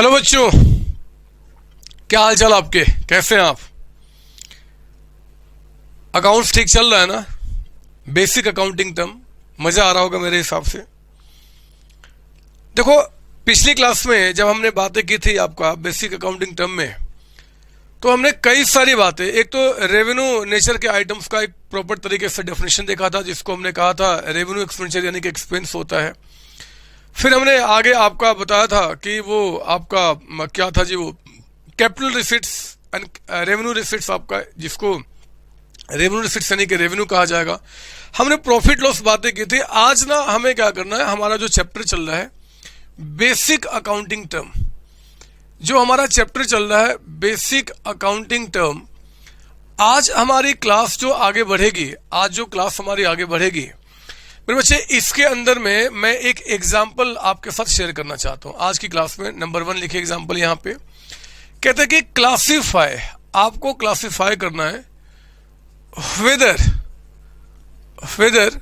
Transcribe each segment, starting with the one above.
Hello बच्चों, क्या हाल चाल आपके? कैसे हैं आप? अकाउंट्स ठीक चल रहा है ना? बेसिक अकाउंटिंग टर्म मजा आ रहा होगा मेरे हिसाब से। देखो, पिछली क्लास में जब हमने बातें की थी आपका बेसिक अकाउंटिंग टर्म में, तो हमने कई सारी बातें, एक तो रेवेन्यू नेचर के आइटम्स का एक प्रॉपर तरीके से डेफिनेशन देखा था, जिसको हमने कहा था रेवेन्यू एक्सपेंडिचर यानी कि एक्सपेंस होता है। फिर हमने आगे आपका बताया था कि वो आपका क्या था जी, वो capital receipts and revenue receipts, आपका जिसको रेवेन्यू रिसिट्स यानी कि रेवेन्यू कहा जाएगा। हमने प्रॉफिट लॉस बातें की थी। आज ना हमें क्या करना है, हमारा जो चैप्टर चल रहा है बेसिक अकाउंटिंग टर्म, जो हमारा चैप्टर चल रहा है बेसिक अकाउंटिंग टर्म, आज हमारी क्लास जो आगे बढ़ेगी, आज जो क्लास हमारी आगे बढ़ेगी मेरे बच्चे, इसके अंदर में मैं एक एग्जाम्पल आपके साथ शेयर करना चाहता हूं। आज की क्लास में नंबर 1 लिखे एग्जाम्पल यहां पे, कहते हैं कि क्लासिफाई, आपको क्लासिफाई करना है वेदर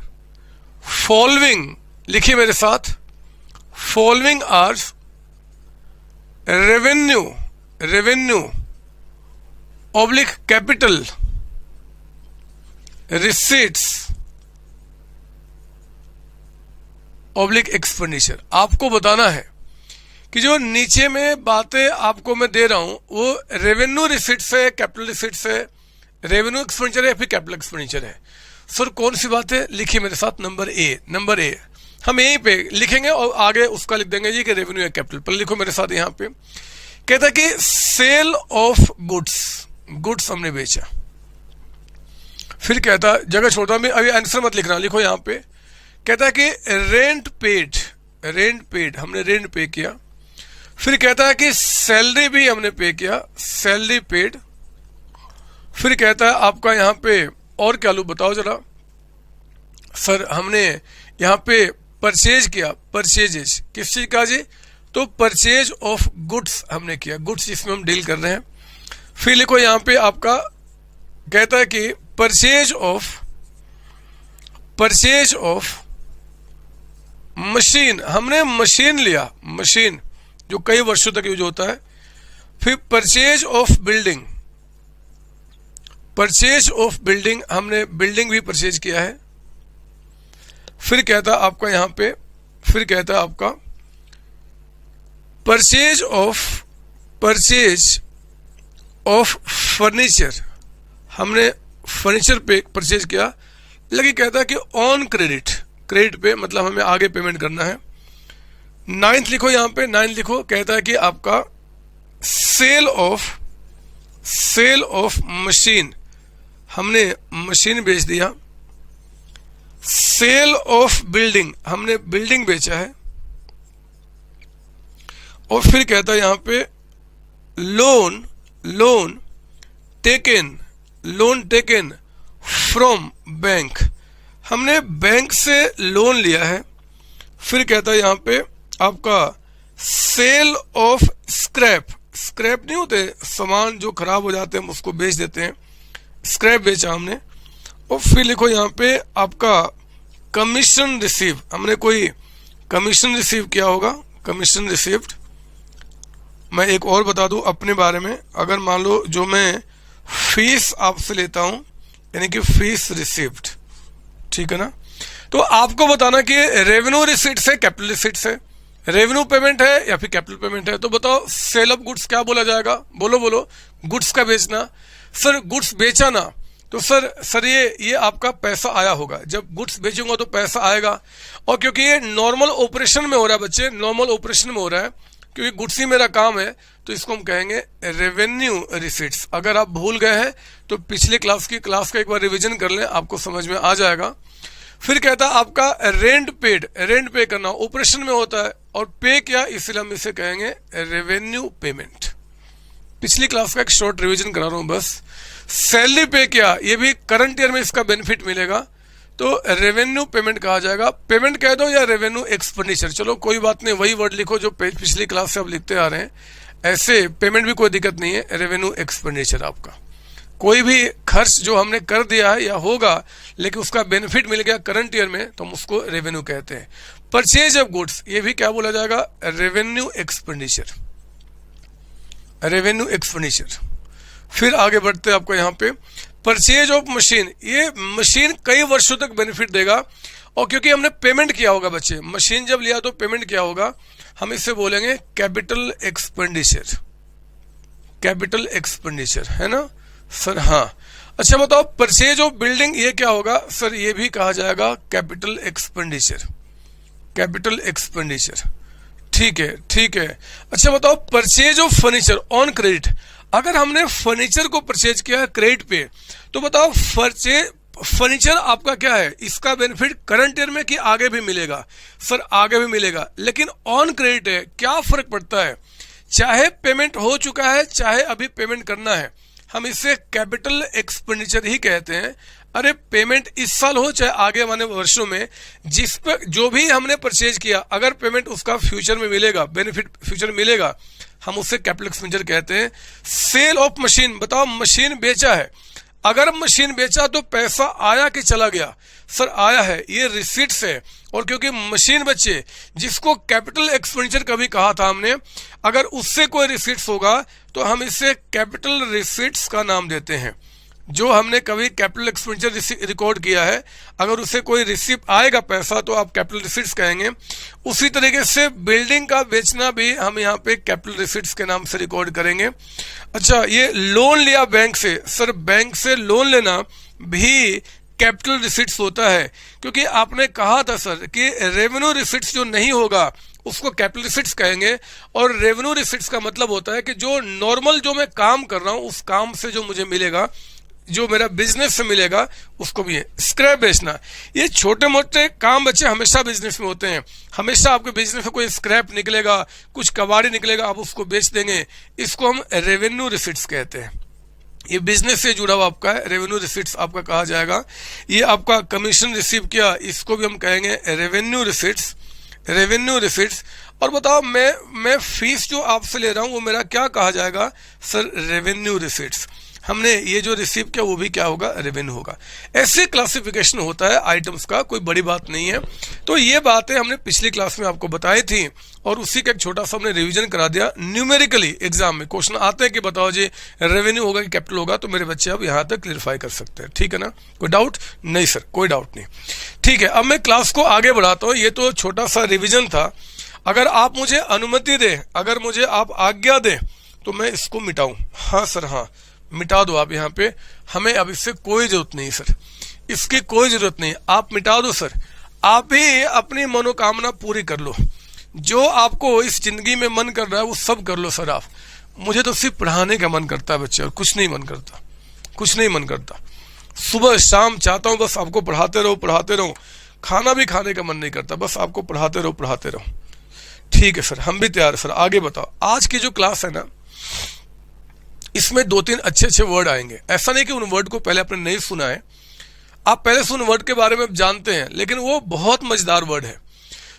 फॉलोइंग, लिखिए मेरे साथ, following are revenue oblique capital receipts oblique expenditure. आपको बताना है कि जो नीचे में बातें आपको मैं दे रहा हूं वो रेवेन्यू रिसीट्स है, कैपिटल रिसीट्स है, रेवेन्यू एक्सपेंडिचर है, फिर कैपिटल एक्सपेंडिचर है। सर कौन सी बात है? लिखिए मेरे साथ, नंबर ए हम यहीं पे लिखेंगे और आगे उसका लिख देंगे जी कि रेवेन्यू या कैपिटल। पर लिखो मेरे साथ यहां पे, कहता है कि सेल ऑफ गुड्स हमने बेचा। फिर कहता, जगह छोड़ता मैं, अभी आंसर मत लिखना, लिखो यहां पे, कहता है कि रेंट पेड हमने रेंट पे किया। फिर कहता है कि सैलरी भी हमने पे किया, सैलरी पेड। फिर कहता है आपका यहां पे और क्या लो बताओ जरा। सर हमने यहां पे परचेज किया, परचेजेज किस चीज का जी? तो परचेज ऑफ गुड्स हमने किया, गुड्स जिसमें हम डील कर रहे हैं। फिर लिखो यहां पे आपका, कहता है कि परचेज ऑफ मशीन, हमने मशीन लिया, मशीन जो कई वर्षों तक यूज होता है। फिर परचेज ऑफ बिल्डिंग, हमने बिल्डिंग भी परचेज किया है। फिर कहता आपका यहां पे, फिर कहता आपका परचेज ऑफ फर्नीचर, हमने फर्नीचर पे परचेज किया। लेकिन कहता है कि ऑन क्रेडिट पे, मतलब हमें आगे पेमेंट करना है। 9th लिखो यहां पे, 9th लिखो, कहता है कि आपका सेल ऑफ मशीन, हमने मशीन बेच दिया। सेल ऑफ बिल्डिंग, हमने बिल्डिंग बेचा है। और फिर कहता है यहां पे लोन टेकन फ्रॉम बैंक, हमने बैंक से लोन लिया है। फिर कहता है यहां पे आपका सेल ऑफ स्क्रैप नहीं होते सामान जो खराब हो जाते हैं हम उसको बेच देते हैं, स्क्रैप बेचा हमने। और फिर लिखो यहां पे आपका कमीशन रिसीव, हमने कोई कमीशन रिसीव किया होगा, कमीशन रिसीव्ड। मैं एक और बता दूं अपने बारे में, अगर मान लो जो मैं फीस आपसे लेता हूं यानी कि फीस रिसीव्ड, ठीक है ना? तो आपको बताना कि रेवेन्यू रिसीट्स है, कैपिटल रिसीट्स है, रेवेन्यू पेमेंट है या फिर कैपिटल पेमेंट है। तो बताओ सेल ऑफ गुड्स क्या बोला जाएगा? बोलो गुड्स का बेचना। सर गुड्स बेचा ना, तो सर ये आपका पैसा आया होगा, जब गुड्स बेचूंगा तो पैसा आएगा। और क्योंकि ये नॉर्मल ऑपरेशन में हो रहा है बच्चे, नॉर्मल ऑपरेशन में हो रहा है, क्योंकि गुड्स ही मेरा काम है, तो इसको हम कहेंगे रेवेन्यू रिसीट्स। अगर आप भूल गए हैं तो पिछले क्लास का एक बार रिवीजन कर लें, आपको समझ में आ जाएगा। फिर कहता है आपका रेंट पे करना ऑपरेशन में होता है, और पे किया इसलिए हम इसे कहेंगे रेवेन्यू पेमेंट। पिछली क्लास का एक शॉर्ट रिवीजन करा रहा हूं बस। सैलरी पे किया, ये भी करंट ईयर में इसका बेनिफिट मिलेगा, तो रेवेन्यू पेमेंट कहा जाएगा। पेमेंट कह दो या रेवेन्यू एक्सपेंडिचर, चलो कोई बात नहीं, वही वर्ड लिखो जो पिछली क्लास से आप लिखते आ रहे हैं। ऐसे पेमेंट भी कोई दिक्कत नहीं है, रेवेन्यू एक्सपेंडिचर आपका कोई भी खर्च जो हमने कर दिया है या होगा लेकिन उसका बेनिफिट मिल गया करंट ईयर में, तो हम उसको रेवेन्यू कहते हैं। परचेज ऑफ गुड्स, ये भी क्या बोला जाएगा? Revenue expenditure. Revenue expenditure. फिर आगे बढ़ते हैं आपको यहाँ पे परचेज ऑफ मशीन। ये मशीन कई वर्षों तक बेनिफिट देगा, और क्योंकि हमने पेमेंट किया होगा बच्चे, मशीन जब लिया तो पेमेंट किया होगा, हम इसे बोलेंगे कैपिटल एक्सपेंडिचर। कैपिटल एक्सपेंडिचर है ना सर? हाँ। अच्छा बताओ परचेज ऑफ बिल्डिंग ये क्या होगा सर? ये भी कहा जाएगा कैपिटल एक्सपेंडिचर। कैपिटल एक्सपेंडिचर, ठीक है ठीक है। अच्छा बताओ purchase of furniture on credit. अगर हमने फर्नीचर को परचेज किया है क्रेडिट पे, तो बताओ फर्नीचर आपका क्या है, इसका बेनिफिट करंट ईयर में कि आगे भी मिलेगा? सर आगे भी मिलेगा, लेकिन ऑन क्रेडिट है, क्या फर्क पड़ता है? चाहे पेमेंट हो चुका है चाहे अभी पेमेंट करना है, हम इसे कैपिटल एक्सपेंडिचर ही कहते हैं। अरे पेमेंट इस साल हो चाहे आगे वाले वर्षों में, जिस पर जो भी हमने परचेज किया, अगर पेमेंट उसका फ्यूचर में मिलेगा, बेनिफिट फ्यूचर मिलेगा, हम उसे कैपिटल एक्सपेंडिचर कहते हैं। सेल ऑफ मशीन, बताओ मशीन बेचा है, अगर मशीन बेचा तो पैसा आया कि चला गया? सर आया है, ये रिसीट्स है। और क्योंकि मशीन बच्चे जिसको कैपिटल एक्सपेंडिचर कभी कहा था हमने, अगर उससे कोई रिसीट्स होगा तो हम इसे कैपिटल रिसीट्स का नाम देते हैं। जो हमने कभी कैपिटल एक्सपेंडिचर रिकॉर्ड किया है, अगर उसे कोई रिसीप्ट आएगा पैसा तो आप कैपिटल रिसीट्स कहेंगे। उसी तरीके से बिल्डिंग का बेचना भी हम यहाँ पे कैपिटल रिसीट्स के नाम से रिकॉर्ड करेंगे। अच्छा ये लोन लिया बैंक से, सर बैंक से लोन लेना भी कैपिटल रिसीट्स होता है, क्योंकि आपने कहा था सर कि रेवेन्यू रिसीट्स जो नहीं होगा उसको कैपिटल रिसीट्स कहेंगे। और रेवेन्यू रिसीट्स का मतलब होता है कि जो नॉर्मल जो मैं काम कर रहा हूं उस काम से जो मुझे मिलेगा, जो मेरा बिजनेस से मिलेगा, उसको भी है। स्क्रैप बेचना, ये छोटे मोटे काम बच्चे हमेशा बिजनेस में होते हैं। हमेशा आपके बिजनेस में कोई स्क्रैप निकलेगा, कुछ कबाड़ी निकलेगा, आप उसको बेच देंगे, इसको हम रेवेन्यू रिसीट्स कहते हैं। ये बिजनेस से जुड़ा हुआ आपका है, रेवेन्यू रिसीट्स आपका कहा जाएगा। ये आपका कमीशन रिसीव किया, इसको भी हम कहेंगे रेवेन्यू रिसीट्स। Revenue receipts. और बताओ मैं फीस जो आपसे ले रहा हूं वो मेरा क्या कहा जाएगा? Sir revenue receipts. हमने ये जो रिसीव किया वो भी क्या होगा? रेवेन्यू होगा। ऐसे क्लासिफिकेशन होता है आइटम्स का, कोई बड़ी बात नहीं है। तो ये बातें हमने पिछली क्लास में आपको बताई थी, और उसी का एक छोटा सा हमने रिवीजन करा दिया। न्यूमेरिकली एग्जाम में क्वेश्चन आते हैं कि बताओ जी रेवेन्यू होगा कि कैपिटल होगा, तो मेरे बच्चे अब यहाँ तक क्लियरफाई कर सकते हैं। ठीक है ना? कोई डाउट? नहीं सर कोई डाउट नहीं। ठीक है, अब मैं क्लास को आगे बढ़ाता हूँ। ये तो छोटा सा रिविजन था। अगर आप मुझे अनुमति दें, अगर मुझे आप आज्ञा दें, तो मैं इसको मिटाऊं। हाँ सर हाँ, मिटा दो आप यहाँ पे, हमें अब इससे कोई जरूरत नहीं सर, इसकी कोई जरूरत नहीं, आप मिटा दो सर। आप भी अपनी मनोकामना पूरी कर लो, जो आपको इस जिंदगी में मन कर रहा है वो सब कर लो सर आप। मुझे तो सिर्फ पढ़ाने का मन करता है बच्चे, और कुछ नहीं मन करता, कुछ नहीं मन करता। सुबह शाम चाहता हूँ बस आपको पढ़ाते रहो पढ़ाते रहो, खाना भी खाने का मन नहीं करता, बस आपको पढ़ाते रहो पढ़ाते रहो। ठीक है सर, हम भी तैयार है सर। आगे बताओ, आज की जो क्लास है ना, इसमें 2-3 अच्छे वर्ड आएंगे। ऐसा नहीं कि उन वर्ड को पहले आपने नहीं सुना है, आप पहले से उन वर्ड के बारे में जानते हैं, लेकिन वो बहुत मजेदार वर्ड है।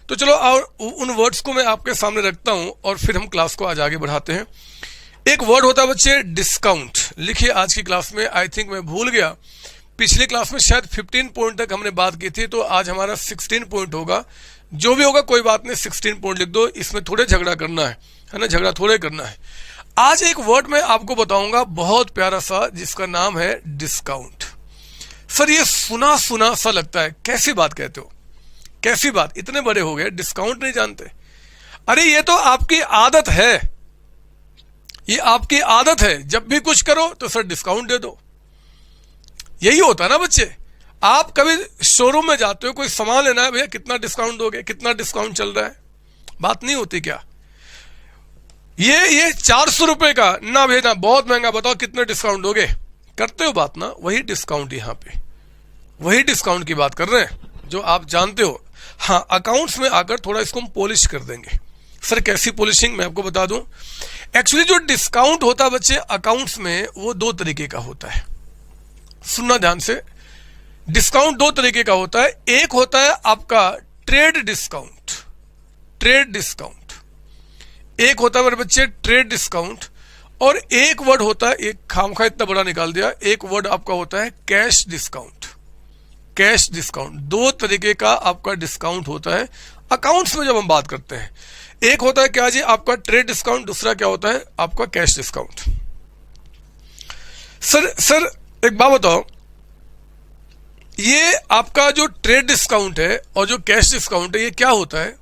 तो चलो और उन वर्ड्स को मैं आपके सामने रखता हूं, और फिर हम क्लास को आज आगे बढ़ाते हैं। एक वर्ड होता है बच्चे डिस्काउंट। लिखिए आज की क्लास में, आई थिंक मैं भूल गया, पिछली क्लास में शायद 15 पॉइंट तक हमने बात की थी, तो आज हमारा 16 पॉइंट होगा। जो भी होगा कोई बात नहीं, 16 पॉइंट लिख दो। इसमें थोड़े झगड़ा करना है ना, झगड़ा थोड़े करना है। आज एक वर्ड मैं आपको बताऊंगा बहुत प्यारा सा, जिसका नाम है डिस्काउंट। सर ये सुना सुना सा लगता है, कैसी बात कहते हो, कैसी बात, इतने बड़े हो गए डिस्काउंट नहीं जानते? अरे ये तो आपकी आदत है, ये आपकी आदत है, जब भी कुछ करो तो सर डिस्काउंट दे दो। यही होता है ना बच्चे। आप कभी शोरूम में जाते हो, कोई सामान लेना है, भैया कितना डिस्काउंट दोगे, कितना डिस्काउंट चल रहा है, बात नहीं होती क्या? ये 400 रुपए का ना भैया, बहुत महंगा, बताओ कितने डिस्काउंट दोगे, करते हो बात ना। वही डिस्काउंट, यहाँ पे वही डिस्काउंट की बात कर रहे हैं जो आप जानते हो। हाँ, अकाउंट्स में आकर थोड़ा इसको हम पॉलिश कर देंगे। सर कैसी पॉलिशिंग, मैं आपको बता दूं। एक्चुअली जो डिस्काउंट होता है बच्चे अकाउंट्स में, वो 2 तरीके का होता है। सुनना ध्यान से, डिस्काउंट 2 तरीके का होता है। एक होता है आपका ट्रेड डिस्काउंट, ट्रेड डिस्काउंट एक होता है मेरे बच्चे ट्रेड डिस्काउंट। और एक वर्ड होता है, एक खामखा इतना बड़ा निकाल दिया, एक वर्ड आपका होता है कैश डिस्काउंट। कैश डिस्काउंट, 2 तरीके का आपका डिस्काउंट होता है अकाउंट्स में जब हम बात करते हैं। एक होता है क्या जी, आपका ट्रेड डिस्काउंट, दूसरा क्या होता है आपका कैश डिस्काउंट। सर एक बात बताओ, ये आपका जो ट्रेड डिस्काउंट है और जो कैश डिस्काउंट है, ये क्या होता है,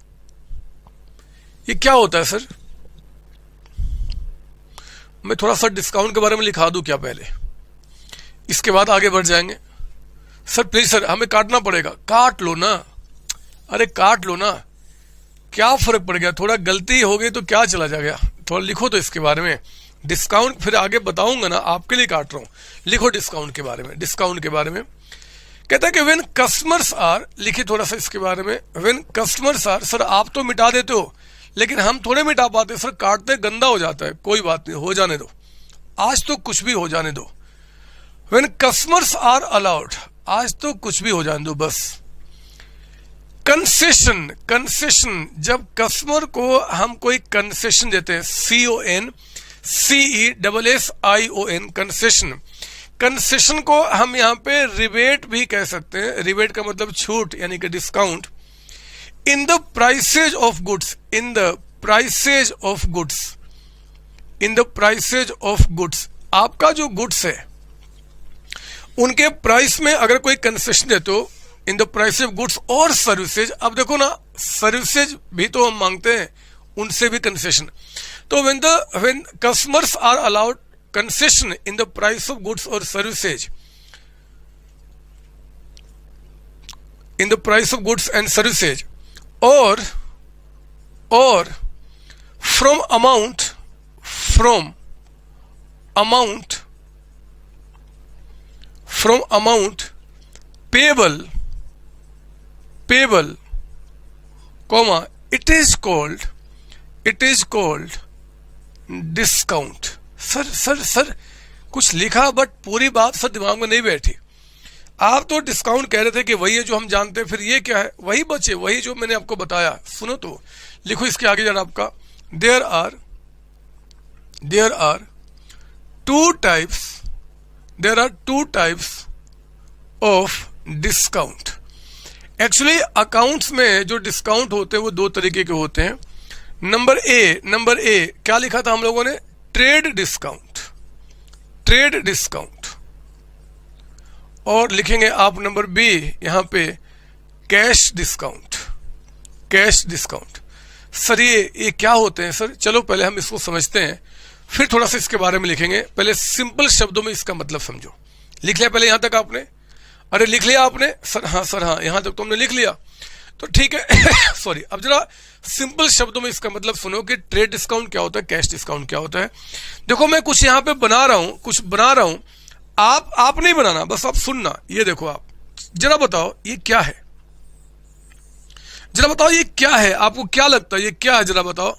ये क्या होता है सर? मैं थोड़ा सा डिस्काउंट के बारे में लिखा दूं क्या पहले, इसके बाद आगे बढ़ जाएंगे। सर प्लीज सर, हमें काटना पड़ेगा। काट लो ना, अरे काट लो ना, क्या फर्क पड़ गया, थोड़ा गलती हो गई तो क्या चला जाएगा, थोड़ा लिखो तो इसके बारे में। डिस्काउंट फिर आगे बताऊंगा ना, आपके लिए काट रहा हूं। लिखो डिस्काउंट के बारे में, डिस्काउंट के बारे में। कहता है कि व्हेन कस्टमर्स आर, लिखिए थोड़ा सा इसके बारे में। व्हेन कस्टमर्स आर, सर आप तो मिटा देते हो लेकिन हम थोड़े मिटा पाते सर, काटते गंदा हो जाता है। कोई बात नहीं, हो जाने दो, आज तो कुछ भी हो जाने दो। व्हेन कस्टमर्स आर अलाउड, आज तो कुछ भी हो जाने दो बस। कंसेशन, कंसेशन, जब कस्टमर को हम कोई कंसेशन देते हैं, CONCESSION, कंसेशन। कंसेशन को हम यहाँ पे रिबेट भी कह सकते हैं। रिबेट का मतलब छूट यानी कि discount. In the prices of goods, in the prices of goods, in the prices of goods, आपका जो गुड्स है उनके प्राइस में अगर कोई कंसेशन देते हो, इन द प्राइस ऑफ गुड्स और सर्विसेज। अब देखो ना, सर्विसेज भी तो हम मांगते हैं, उनसे भी कंसेशन। तो when customers are allowed concession in the price of goods और services, in the price of goods and services, और from amount, from amount, from amount payable, payable, comma, it is called discount. Sir कुछ लिखा but पूरी बात sir दिमाग में नहीं बैठी। आप तो डिस्काउंट कह रहे थे कि वही है जो हम जानते हैं, फिर ये क्या है? वही बचे, वही जो मैंने आपको बताया। सुनो तो, लिखो इसके आगे जरा आपका, there are two types of discount. Actually accounts में जो डिस्काउंट होते हैं वो दो तरीके के होते हैं। नंबर ए क्या लिखा था हम लोगों ने? Trade discount, trade discount. और लिखेंगे आप नंबर बी यहां पे, cash discount, cash discount. Sir ये क्या होते हैं सर? चलो पहले हम इसको समझते हैं, फिर थोड़ा सा इसके बारे में लिखेंगे। पहले सिंपल शब्दों में इसका मतलब समझो। लिख लिया पहले यहां तक आपने? अरे लिख लिया आपने? सर हाँ, यहां तक तो हमने लिख लिया, तो ठीक है। सॉरी, अब जरा सिंपल शब्दों में इसका मतलब सुनो कि ट्रेड डिस्काउंट क्या होता है, कैश डिस्काउंट क्या होता है। देखो मैं कुछ यहां पे बना रहा हूं, आप नहीं बनाना, बस आप सुनना। ये देखो, आप जरा बताओ ये क्या है, जरा बताओ ये क्या है, आपको क्या लगता है ये क्या है, जरा बताओ।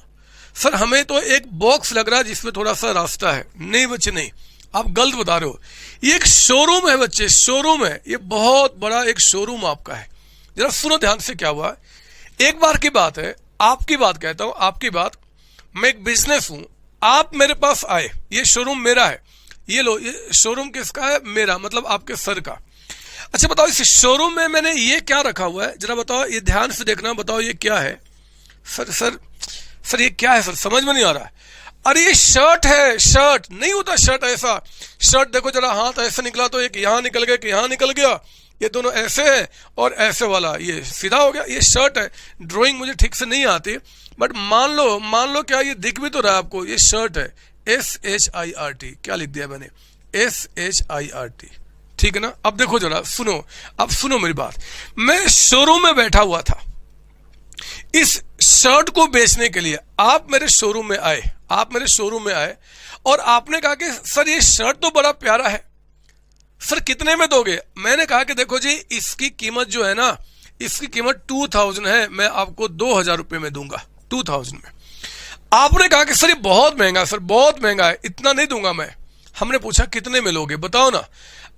सर हमें तो एक बॉक्स लग रहा है जिसमें थोड़ा सा रास्ता है। नहीं बच्चे नहीं, आप गलत बता रहे हो। ये एक शोरूम है बच्चे, शोरूम है, ये बहुत बड़ा एक शोरूम आपका है। जरा सुनो ध्यान से क्या हुआ। एक बार की बात है, आपकी बात कहता हूं, आपकी बात। मैं एक बिजनेस हूं, आप मेरे पास आए, ये शोरूम मेरा है, ये लो, ये शोरूम किसका है? मेरा, मतलब आपके सर का। अच्छा बताओ, इस शोरूम में मैंने ये क्या रखा हुआ है, जरा बताओ, ये ध्यान से देखना, बताओ ये क्या है। सर ये क्या है सर? समझ में नहीं आ रहा है। अरे ये शर्ट है, शर्ट नहीं होता शर्ट ऐसा। शर्ट देखो जरा, हाथ ऐसे निकला तो एक यहां निकल गया, कि यहां निकल गया, ये दोनों ऐसे है और ऐसे वाला ये सीधा हो गया, ये शर्ट है। ड्राइंग मुझे ठीक से नहीं आती, बट मान लो क्या ये दिख भी तो रहा है आपको, ये शर्ट है, SHIRT। क्या लिख दिया मैंने? SHIRT, ठीक है ना। अब देखो जरा सुनो, अब सुनो मेरी बात। मैं शोरूम में बैठा हुआ था, इस शर्ट को बेचने के लिए आप मेरे शोरूम में आए, और आपने कहा कि सर ये शर्ट तो बड़ा प्यारा है, सर कितने में दोगे? मैंने कहा कि देखो जी, इसकी कीमत जो है ना, इसकी कीमत 2000 है, मैं आपको 2000 रुपए में दूंगा, 2000 में। आपने कहा कि सर ये बहुत महंगा, सर बहुत महंगा है, इतना नहीं दूंगा मैं। हमने पूछा कितने में लोगे, बताओ ना।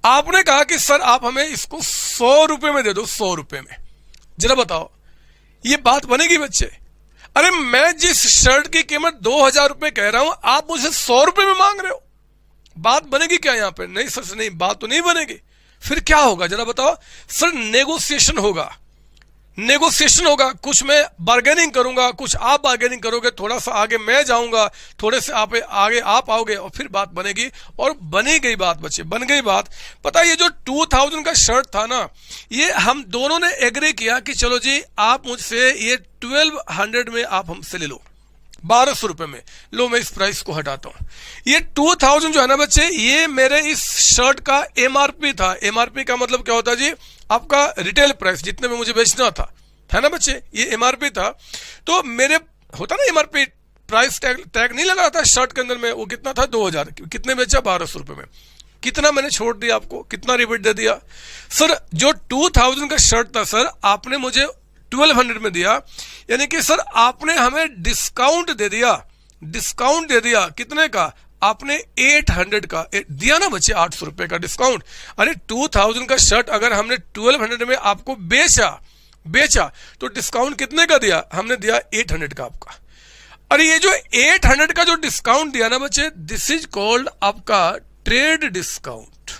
आपने कहा कि सर आप हमें इसको 100 रुपए में दे दो, 100 रुपए में। जरा बताओ ये बात बनेगी बच्चे? अरे मैं जिस शर्ट की कीमत 2000 रुपए कह रहा हूं, आप मुझे 100 रुपए में मांग रहे हो, बात बनेगी क्या यहां पे? नहीं सर, नहीं, बात तो नहीं बनेगी। फिर क्या होगा जरा बताओ? सर नेगोशिएशन होगा, नेगोशिएशन होगा, कुछ मैं बार्गेनिंग करूंगा, कुछ आप बार्गेनिंग करोगे, थोड़ा सा आगे मैं जाऊंगा, थोड़े से आप आगे आप आओगे और फिर बात बनेगी। और बनी गई बात बच्चे, बन गई बात। पता है ये जो 2000 का शर्ट था ना, ये हम दोनों ने एग्री किया कि चलो जी आप मुझसे ये 1200 में आप हमसे ले लो, 1200 रुपए में लो, मैं इस प्राइस को हटाता हूं। ये 2000 जो है ना बच्चे, ये मेरे इस शर्ट का एमआरपी था। एमआरपी का मतलब क्या होता है जी, आपका रिटेल प्राइस, जितने में मुझे बेचना था, है ना बच्चे, ये एमआरपी था। तो मेरे होता ना एमआरपी, प्राइस टैग नहीं लगा था शर्ट के अंदर में, वो कितना था 2000, कितने बेचा 1200 रुपए में। कितना मैंने छोड़ दिया आपको, कितना रिबेट दे दिया सर? जो 2000 का शर्ट था सर, आपने मुझे 1200 में दिया, यानी कि सर आपने हमें डिस्काउंट दे दिया। डिस्काउंट दे दिया कितने का? आपने 800 का दिया ना बच्चे, 800 रुपए का डिस्काउंट। अरे 2000 का शर्ट अगर हमने 1200 में आपको बेचा तो डिस्काउंट कितने का दिया? हमने दिया 800 का आपका। अरे ये जो 800 का जो डिस्काउंट दिया ना बच्चे, दिस इज कॉल्ड आपका ट्रेड डिस्काउंट।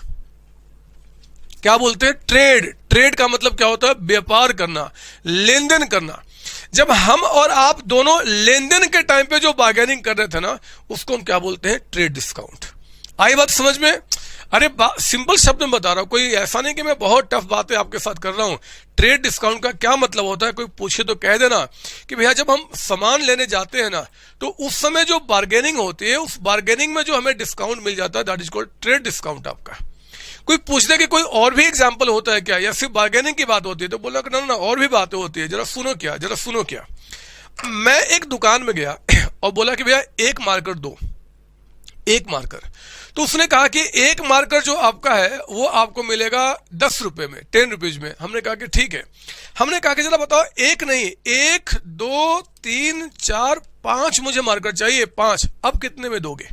क्या बोलते हैं? ट्रेड। ट्रेड का मतलब क्या होता है? व्यापार करना, लेन देन करना। जब हम और आप दोनों लेन देन के टाइम पे जो बार्गेनिंग कर रहे थे ना, उसको हम क्या बोलते हैं? Trade discount. आई बात समझ में? अरे सिंपल शब्द में बता रहा हूं, कोई ऐसा नहीं कि मैं बहुत टफ बातें आपके साथ कर रहा हूं। ट्रेड डिस्काउंट का क्या मतलब होता है? कोई पूछे तो कह देना कि भैया जब हम सामान लेने जाते हैं ना, तो उस समय जो बार्गेनिंग होती है, उस बार्गेनिंग में जो हमें डिस्काउंट मिल जाता है, that is called trade discount आपका। कोई पूछ दे कि कोई और भी एग्जाम्पल होता है क्या, या सिर्फ बार्गेनिंग की बात होती है, तो बोला कि ना और भी बातें होती है, जरा सुनो क्या। मैं एक दुकान में गया और बोला कि भैया एक मार्कर दो, एक मार्कर। तो उसने कहा कि एक मार्कर जो आपका है वो आपको मिलेगा 10 रुपए में, 10 रुपीज में। हमने कहा कि ठीक है। हमने कहा कि जरा बताओ, एक नहीं, 1 2 3 4 5 मुझे मार्कर चाहिए, 5। अब कितने में दोगे?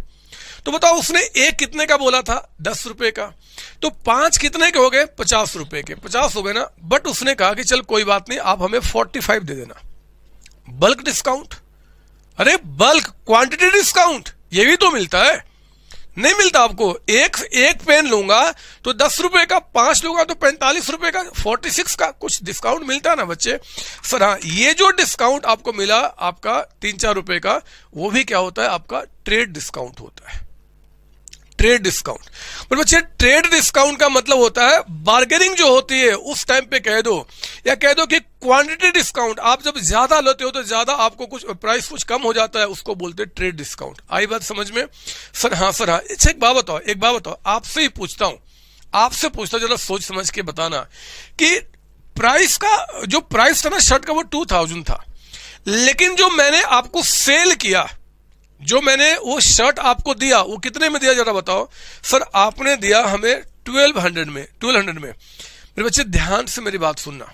तो बताओ, उसने एक कितने का बोला था? 10 रुपए का। तो 5 कितने के हो गए? 50 रुपए के। 50 हो गए ना। बट उसने कहा कि चल कोई बात नहीं, आप हमें 45 दे देना। Bulk discount. अरे बल्क क्वांटिटी डिस्काउंट, ये भी तो मिलता है। नहीं मिलता आपको? एक पेन लूंगा तो 10 रुपए का, 5 लूंगा तो 45 रुपए का, 46 का कुछ डिस्काउंट मिलता है ना बच्चे। सर हाँ, ये जो डिस्काउंट आपको मिला आपका 3-4 रुपए का, वो भी क्या होता है? आपका ट्रेड डिस्काउंट होता है। Trade discount. पर बच्चे ट्रेड डिस्काउंट का मतलब होता है बार्गेनिंग जो होती है उस टाइम पे कह दो, या कह दो कि क्वांटिटी डिस्काउंट। आप जब ज्यादा लेते हो तो ज्यादा आपको कुछ प्राइस कुछ कम हो जाता है, उसको बोलते हैं ट्रेड डिस्काउंट। आई बात समझ में? सर हाँ अच्छा एक बात बताओ, आपसे ही पूछता हूं, जरा सोच समझ के बताना कि प्राइस का जो प्राइस था ना शर्ट का, वो 2000 था, लेकिन जो मैंने आपको सेल किया, जो मैंने वो शर्ट आपको दिया, वो कितने में दिया जरा बताओ? सर आपने दिया हमें 1200 में। 1200 में। मेरे बच्चे ध्यान से मेरी बात सुनना,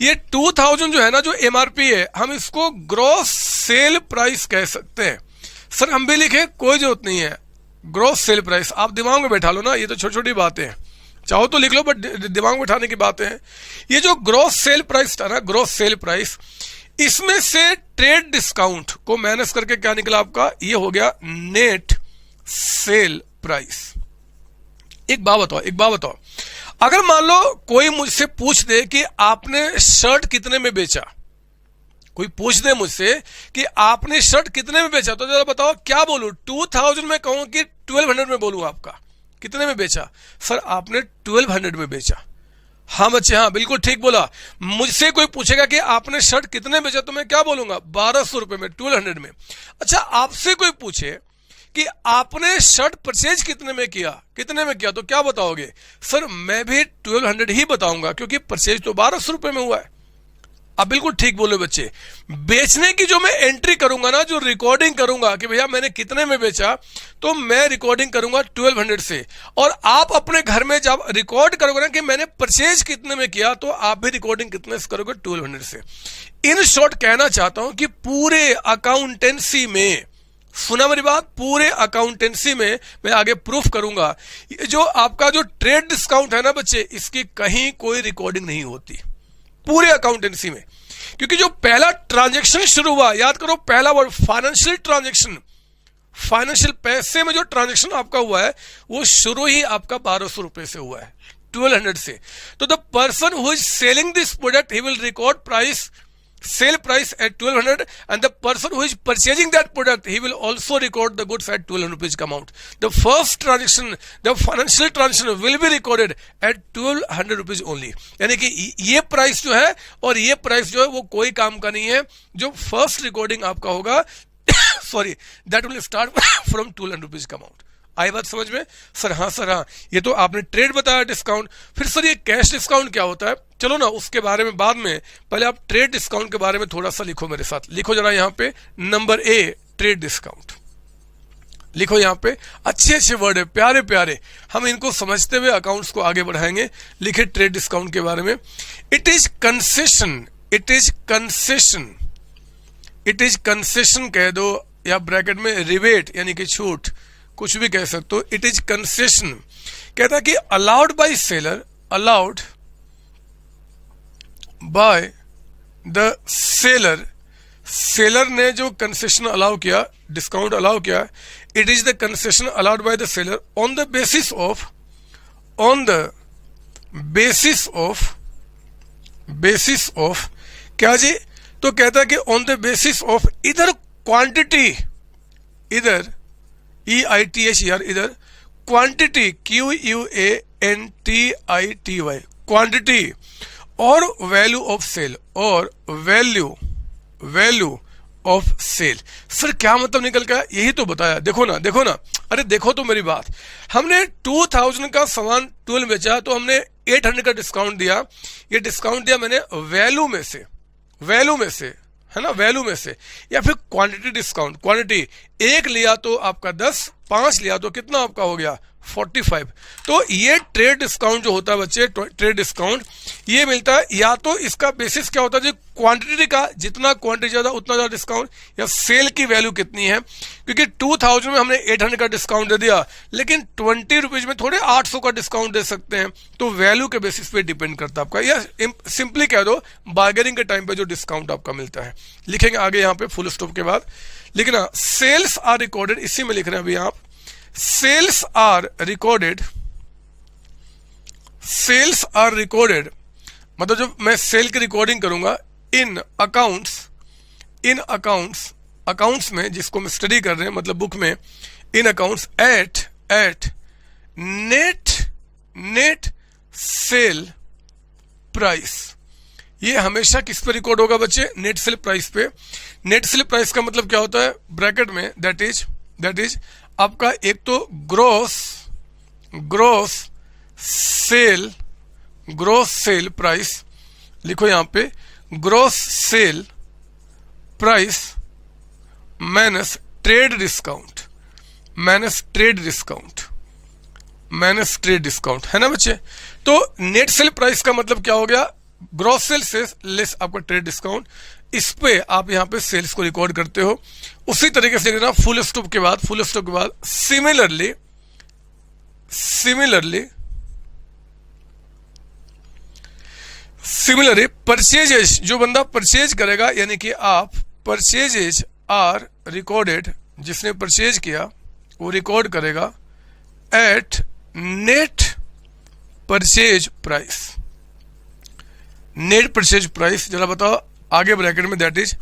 ये 2000 जो है ना, जो एमआरपी है, हम इसको ग्रॉस सेल प्राइस कह सकते हैं। सर हम भी लिखे, कोई जरूरत नहीं है। ग्रॉस सेल प्राइस आप दिमाग में बैठा लो ना, ये तो छोटी छोटी बातें हैं, चाहो तो लिख लो, बट दिमाग में बैठाने की बातें हैं। ये जो ग्रॉस सेल प्राइस था ना, ग्रॉस सेल प्राइस, इसमें से ट्रेड डिस्काउंट को माइनस करके क्या निकला आपका? ये हो गया नेट सेल प्राइस। एक बात बताओ, अगर मान लो कोई मुझसे पूछ दे कि आपने शर्ट कितने में बेचा, कोई पूछ दे मुझसे कि आपने शर्ट कितने में बेचा, तो जरा बताओ क्या बोलूं? 2000 में कहूं कि 1200 में बोलूं? आपका कितने में बेचा? सर आपने 1200 में बेचा। हाँ बच्चे, हाँ बिल्कुल ठीक बोला। मुझसे कोई पूछेगा कि आपने शर्ट कितने बेचा, तो मैं क्या बोलूंगा? 1200 रुपए में, 1200 में। अच्छा, आपसे कोई पूछे कि आपने शर्ट परचेज कितने में किया, तो क्या बताओगे? सर मैं भी 1200 ही बताऊंगा, क्योंकि परचेज तो 1200 रुपए में हुआ है। अब बिल्कुल ठीक बोले बच्चे। बेचने की जो मैं एंट्री करूंगा ना, जो रिकॉर्डिंग करूंगा कि भैया मैंने कितने में बेचा, तो मैं रिकॉर्डिंग करूंगा 1200 से। और आप अपने घर में जब रिकॉर्ड करोगे ना कि मैंने परचेज कितने में किया, तो आप भी रिकॉर्डिंग कितने से करोगे? 1200 से। इन शॉर्ट कहना चाहता हूं कि पूरे अकाउंटेंसी में, सुना मेरी बात, पूरे अकाउंटेंसी में मैं आगे प्रूफ करूंगा, ये जो आपका जो ट्रेड डिस्काउंट है ना बच्चे, इसकी कहीं कोई रिकॉर्डिंग नहीं होती पूरे अकाउंटेंसी में। क्योंकि जो पहला ट्रांजैक्शन शुरू हुआ, याद करो पहला वर्ड फाइनेंशियल ट्रांजैक्शन, फाइनेंशियल पैसे में जो ट्रांजैक्शन आपका हुआ है, वो शुरू ही आपका 1200 रुपए से हुआ है। 1200 से, तो the person who is selling this product he will record price, sale price at 1200, and the person who is purchasing that product he will also record the goods at 1200 rupees amount. The first transaction, the financial transaction will be recorded at 1200 rupees only. यानी कि ये price जो है और ये price जो है वो कोई काम का नहीं है, जो फर्स्ट रिकॉर्डिंग आपका होगा sorry that will start from 1200 rupees का अमाउंट। आई बात समझ में? सर हाँ सर हाँ, ये तो आपने ट्रेड बताया डिस्काउंट, फिर सर ये कैश डिस्काउंट क्या होता है? चलो ना उसके बारे में बाद में, पहले आप ट्रेड डिस्काउंट के बारे में थोड़ा सा लिखो मेरे साथ। लिखो जरा यहाँ पे नंबर ए ट्रेड डिस्काउंट लिखो, यहाँ पे अच्छे अच्छे वर्ड है, प्यारे प्यारे, हम इनको समझते हुए अकाउंट्स को आगे बढ़ाएंगे। लिखे ट्रेड डिस्काउंट के बारे में, it is concession, it is concession, it is concession कह दो या ब्रैकेट में रिबेट यानी कि छूट, कुछ भी कह सकते हो। इट इज कंसेशन कहता है कि allowed by seller, allowed by the seller, seller ने जो कंसेशन अलाउ किया, डिस्काउंट अलाउ किया, it is the concession allowed by the seller on the basis of, on the basis of, basis of क्या जी? तो कहता है कि ऑन द बेसिस ऑफ इधर क्वांटिटी, इधर EITHER, इधर क्वांटिटी QUANTITY, क्वांटिटी और वैल्यू ऑफ सेल, और value, value of sale. Sir क्या मतलब निकल गया? यही तो बताया, देखो ना, देखो ना, अरे देखो तो मेरी बात, हमने 2000 का सामान 12 बेचा तो हमने 800 का डिस्काउंट दिया। ये डिस्काउंट दिया मैंने वैल्यू में से, वैल्यू में से, है ना, वैल्यू में से, या फिर क्वांटिटी डिस्काउंट, क्वांटिटी एक लिया तो आपका 10, 5 लिया तो कितना आपका हो गया 45। तो ये ट्रेड डिस्काउंट जो होता है बच्चे, ट्रेड डिस्काउंट ये मिलता है, या तो इसका बेसिस क्या होता है जी, क्वांटिटी का, जितना क्वांटिटी ज्यादा उतना ज्यादा डिस्काउंट, या सेल की वैल्यू कितनी है। क्योंकि 2000 में हमने 800 का डिस्काउंट दे दिया, लेकिन 20 रुपीज में थोड़े 800 का डिस्काउंट दे सकते हैं, तो वैल्यू के बेसिस पे डिपेंड करता है आपका, या सिंपली कह दो बार्गेनिंग के टाइम पे जो डिस्काउंट आपका मिलता है। लिखेंगे आगे यहाँ पे फुल स्टॉप के बाद लिखना सेल्स आर रिकॉर्डेड, इसी में लिख रहे हैं अभी आप, sales are recorded, sales are recorded मतलब जब मैं सेल की रिकॉर्डिंग करूंगा in accounts, in accounts, accounts में जिसको हम स्टडी कर रहे हैं मतलब बुक में, in accounts at, at net, net sale price. ये हमेशा किस पे रिकॉर्ड होगा बच्चे? नेट सेल प्राइस पे। नेट सेल प्राइस का मतलब क्या होता है ब्रैकेट में, दैट इज आपका एक तो gross, gross sale, gross sale price, लिखो यहां पे gross sale price minus trade discount, minus trade discount, minus trade discount, है ना बच्चे। तो नेट सेल प्राइस का मतलब क्या हो गया? ग्रॉस सेल से लेस आपका ट्रेड डिस्काउंट। इस पे आप यहां पे सेल्स को रिकॉर्ड करते हो। उसी तरीके से लिखना फुल स्टॉप के बाद, फुल स्टॉप के बाद सिमिलरली, सिमिलरली, सिमिलरली परचेजेज, जो बंदा परचेज करेगा यानी कि आप परचेजेज आर रिकॉर्डेड, जिसने परचेज किया वो रिकॉर्ड करेगा at net purchase price, net purchase price. जरा बताओ आगे ब्रैकेट में, दैट इज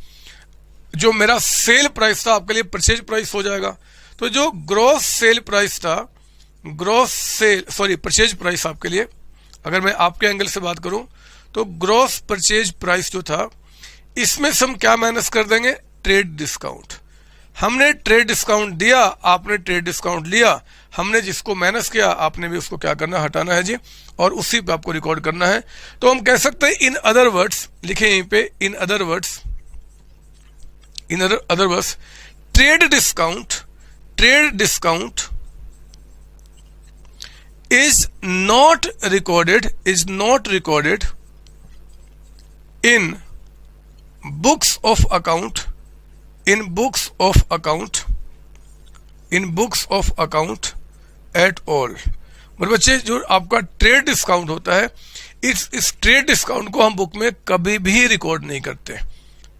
जो मेरा सेल प्राइस था आपके लिए परचेज प्राइस हो जाएगा। तो जो ग्रॉस सेल प्राइस था, gross sale sorry purchase price आपके लिए, अगर मैं आपके एंगल से बात करूं तो ग्रॉस परचेज प्राइस जो था इसमें से हम क्या माइनस कर देंगे? Trade discount. हमने ट्रेड डिस्काउंट दिया, आपने ट्रेड डिस्काउंट लिया, हमने जिसको माइनस किया आपने भी उसको क्या करना है? हटाना है जी, और उसी पे आपको रिकॉर्ड करना है। तो हम कह सकते हैं इन अदर वर्ड्स, लिखे यहीं पे in other words, in other words trade discount, trade discount is not recorded, is not recorded in books of account, in books of account, in books of account at all। मतलब बच्चे जो आपका trade discount होता है, इस trade discount को हम book में कभी भी रिकॉर्ड नहीं करते,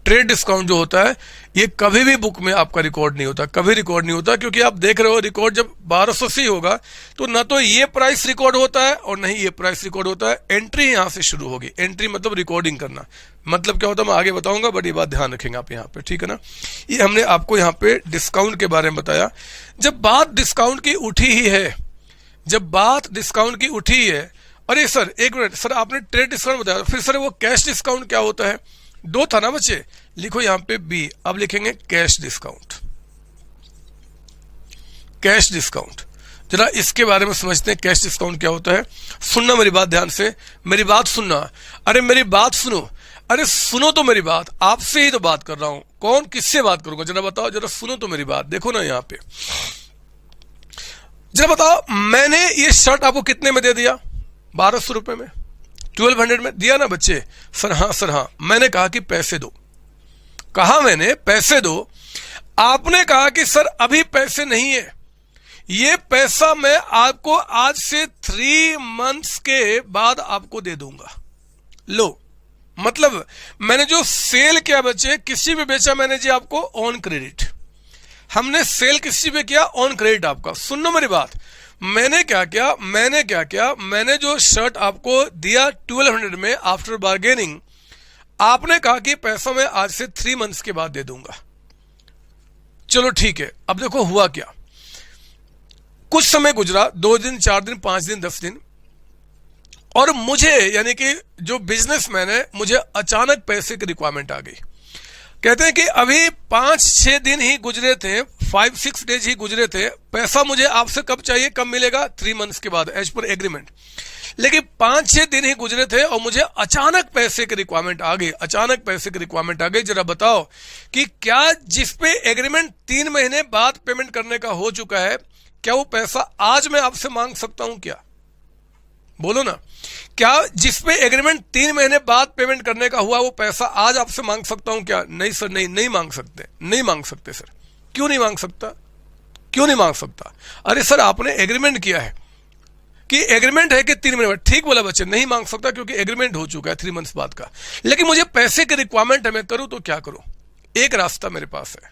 ट्रेड डिस्काउंट जो होता है ये कभी भी बुक में आपका रिकॉर्ड नहीं होता, कभी रिकॉर्ड नहीं होता, क्योंकि आप देख रहे हो रिकॉर्ड जब 1280 होगा तो ना तो ये प्राइस रिकॉर्ड होता है और नहीं ये प्राइस रिकॉर्ड होता है। एंट्री यहां से शुरू होगी, एंट्री मतलब रिकॉर्डिंग करना, मतलब क्या होता है मैं आगे बताऊंगा, बट ये बात ध्यान रखेंगे आप यहाँ पे, ठीक है ना। ये हमने आपको यहाँ पे डिस्काउंट के बारे में बताया। जब बात डिस्काउंट की उठी ही है, जब बात डिस्काउंट की उठी ही है, अरे सर एक मिनट सर आपने ट्रेड डिस्काउंट बताया, फिर सर वो कैश डिस्काउंट क्या होता है? दो था ना बच्चे, लिखो यहां पे बी, अब लिखेंगे कैश डिस्काउंट। कैश डिस्काउंट, जरा इसके बारे में समझते हैं कैश डिस्काउंट क्या होता है। सुनना मेरी बात ध्यान से, मेरी बात सुनना, अरे मेरी बात सुनो, अरे सुनो तो मेरी बात, आपसे ही तो बात कर रहा हूं, कौन किससे बात करूंगा जरा बताओ, जरा सुनो तो मेरी बात। देखो ना यहां पे, जरा बताओ मैंने ये शर्ट आपको कितने में दे दिया? 1200 रुपए में, 1200 में दिया ना बच्चे? सर हाँ, मैंने कहा कि पैसे दो, कहा मैंने पैसे दो, आपने कहा कि सर अभी पैसे नहीं है, ये पैसा मैं आपको आज से 3 मंथ्स के बाद आपको दे दूंगा। लो, मतलब मैंने जो सेल किया बच्चे, किसी भी बेचा मैंने जी आपको ऑन क्रेडिट, हमने सेल किसी पे किया ऑन क्रेडिट आपका। सुनो मेरी बात, मैंने क्या किया, मैंने जो शर्ट आपको दिया 1200 में आफ्टर बार्गेनिंग, आपने कहा कि पैसा मैं आज से 3 मंथ्स के बाद दे दूंगा। चलो ठीक है, अब देखो हुआ क्या, कुछ समय गुजरा, 2 दिन 4 दिन 5 दिन 10 दिन, और मुझे यानी कि जो बिजनेसमैन है, मुझे अचानक पैसे की रिक्वायरमेंट आ गई। कहते हैं कि अभी 5-6 दिन ही गुजरे थे, 5-6 डेज ही गुजरे थे, पैसा मुझे आपसे कब चाहिए, कब मिलेगा? 3 मंथ्स के बाद एज पर एग्रीमेंट। लेकिन 5-6 दिन ही गुजरे थे और मुझे अचानक पैसे की रिक्वायरमेंट आ गई, अचानक पैसे की रिक्वायरमेंट आ गई। जरा बताओ कि क्या जिस पे एग्रीमेंट 3 महीने बाद पेमेंट करने का हो चुका है, क्या वो पैसा आज मैं आपसे मांग सकता हूं क्या? बोलो ना, क्या जिस पे एग्रीमेंट 3 महीने बाद पेमेंट करने का हुआ वो पैसा आज आपसे मांग सकता हूं क्या? नहीं सर, नहीं मांग सकते, नहीं मांग सकते सर। क्यों नहीं मांग सकता, क्यों नहीं मांग सकता? अरे सर आपने एग्रीमेंट किया है कि एग्रीमेंट है कि 3 महीने बाद, ठीक बोला बच्चे, नहीं मांग सकता क्योंकि एग्रीमेंट हो चुका है 3 मंथ्स बाद का। लेकिन मुझे पैसे की रिक्वायरमेंट है, मैं करूं तो क्या करूं? एक रास्ता मेरे पास है,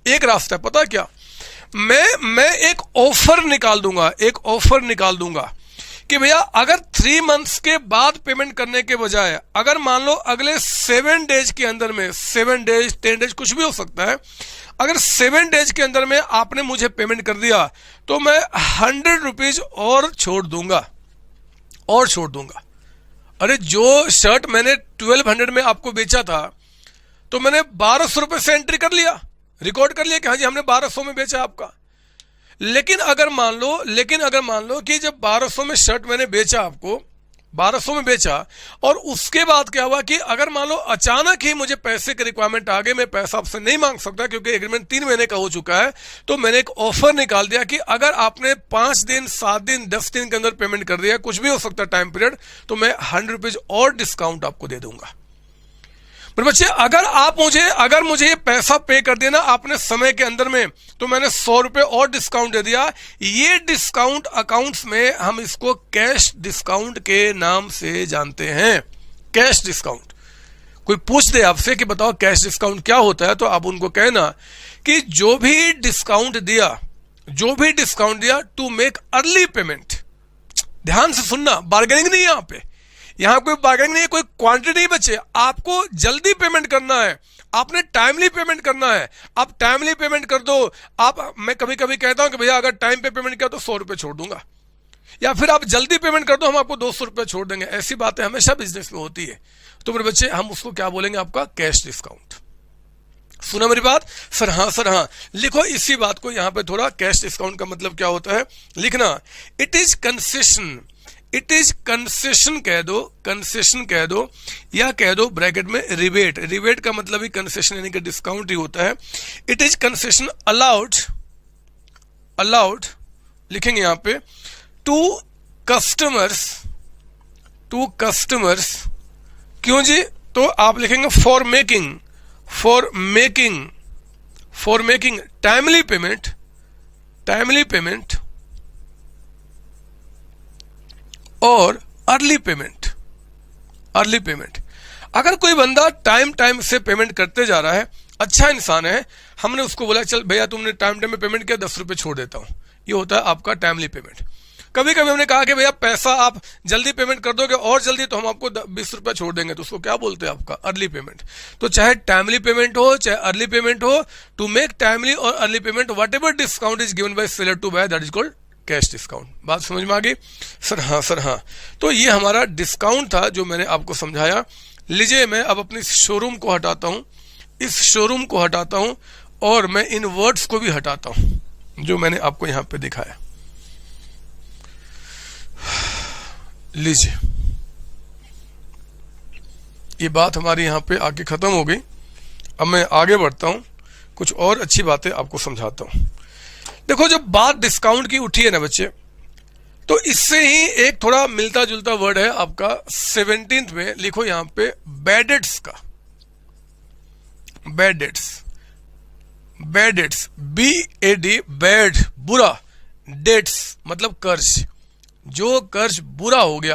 एक रास्ता है, पता क्या? मैं एक ऑफर निकाल दूंगा, एक ऑफर निकाल दूंगा कि भैया अगर 3 मंथ्स के बाद पेमेंट करने के बजाय, अगर मान लो अगले 7 डेज के अंदर में, 7 डेज 10 डेज कुछ भी हो सकता है, अगर 7 डेज के अंदर में आपने मुझे पेमेंट कर दिया तो मैं 100 रुपीज और छोड़ दूंगा, और छोड़ दूंगा। अरे जो शर्ट मैंने 1200 में आपको बेचा था तो मैंने 1200 रुपए से एंट्री कर लिया, रिकॉर्ड कर लिया कि हाँ जी हमने 1200 में बेचा आपका। लेकिन अगर मान लो कि जब 1200 में शर्ट मैंने बेचा आपको, 1200 में बेचा, और उसके बाद क्या हुआ कि अगर मान लो अचानक ही मुझे पैसे की रिक्वायरमेंट आ गई, मैं पैसा आपसे नहीं मांग सकता क्योंकि एग्रीमेंट 3 महीने का हो चुका है, तो मैंने एक ऑफर निकाल दिया कि अगर आपने 5 दिन 7 दिन 10 दिन के अंदर पेमेंट कर दिया, कुछ भी हो सकता है टाइम पीरियड, तो मैं 100 रुपीज और डिस्काउंट आपको दे दूंगा। पर बच्चे अगर मुझे ये पैसा पे कर देना आपने समय के अंदर में, तो मैंने 100 रुपए और डिस्काउंट दे दिया। ये डिस्काउंट अकाउंट्स में हम इसको कैश डिस्काउंट के नाम से जानते हैं, कैश डिस्काउंट। कोई पूछ दे आपसे कि बताओ कैश डिस्काउंट क्या होता है, तो आप उनको कहना कि जो भी डिस्काउंट दिया टू मेक अर्ली पेमेंट। ध्यान से सुनना, बार्गेनिंग नहीं है यहां कोई बार्गेनिंग नहीं है, कोई क्वांटिटी नहीं बचे, आपको जल्दी पेमेंट करना है, आपने टाइमली पेमेंट करना है। आप टाइमली पेमेंट कर दो। मैं कभी कभी कहता हूं कि भैया अगर टाइम पे पेमेंट किया तो 100 रुपए छोड़ दूंगा, या फिर आप जल्दी पेमेंट कर दो हम आपको 200 रुपए छोड़ देंगे। ऐसी बातें हमेशा बिजनेस में होती है। तो मेरे बच्चे हम उसको क्या बोलेंगे, आपका कैश डिस्काउंट। सुना मेरी बात? सर हाँ। लिखो इसी बात को यहां पे थोड़ा, कैश डिस्काउंट का मतलब क्या होता है लिखना। इट इज कंसेशन कह दो, या कह दो ब्रैकेट में रिबेट का मतलब ही कंसेशन यानी कि डिस्काउंट ही होता है। इट इज कंसेशन अलाउड लिखेंगे यहां पे टू कस्टमर्स। क्यों जी? तो आप लिखेंगे फॉर मेकिंग टाइमली पेमेंट और अर्ली पेमेंट। अगर कोई बंदा टाइम टाइम से पेमेंट करते जा रहा है, अच्छा इंसान है, हमने उसको बोला चल भैया तुमने टाइम टाइम में पेमेंट किया, 10 रुपये छोड़ देता हूं, ये होता है आपका टाइमली पेमेंट। कभी कभी हमने कहा कि भैया पैसा आप जल्दी पेमेंट कर दोगे और जल्दी तो हम आपको 20 रुपया छोड़ देंगे, तो उसको क्या बोलते हैं आपका अर्ली पेमेंट। तो चाहे टाइमली पेमेंट हो चाहे अर्ली पेमेंट हो, टू मेक टाइमली और early payment whatever discount is given by seller to buy, that is called cash discount. बात समझ में आ गई? सर हाँ सर हाँ। तो ये हमारा डिस्काउंट था जो मैंने आपको समझाया। लीजिए मैं अब अपनी शोरूम को हटाता हूं, इस शोरूम को हटाता हूं और मैं इन वर्ड्स को भी हटाता हूं जो मैंने आपको यहां पे दिखाया। लीजिए ये बात हमारी यहां पे आके खत्म हो गई। अब मैं आगे बढ़ता हूं, कुछ और अच्छी बातें आपको समझाता हूं। देखो जब बात डिस्काउंट की उठी है ना बच्चे, तो इससे ही एक थोड़ा मिलता जुलता वर्ड है आपका 17th में, लिखो यहां पे बैड डेट्स का। Bad debts, bad debts, BAD, bad बुरा, डेट्स मतलब कर्ज, जो कर्ज बुरा हो गया,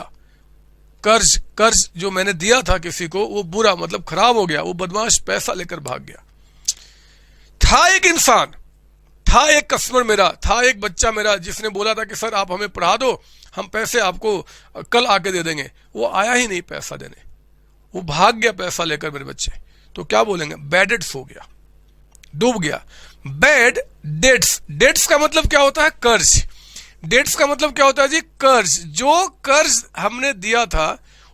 कर्ज जो मैंने दिया था किसी को वो बुरा मतलब खराब हो गया, वो बदमाश पैसा लेकर भाग गया। था एक इंसान, था एक कस्टमर मेरा, था एक बच्चा मेरा जिसने बोला था कि सर आप हमें पढ़ा दो, हम पैसे आपको कल आके दे देंगे, वो आया ही नहीं पैसा देने, वो भाग गया पैसा लेकर मेरे बच्चे। तो क्या बोलेंगे? बैड डेट्स हो गया, डूब गया। बैड डेट्स, डेट्स का मतलब क्या होता है? कर्ज। डेट्स का मतलब क्या होता है जी? कर्ज। जो कर्ज हमने दिया था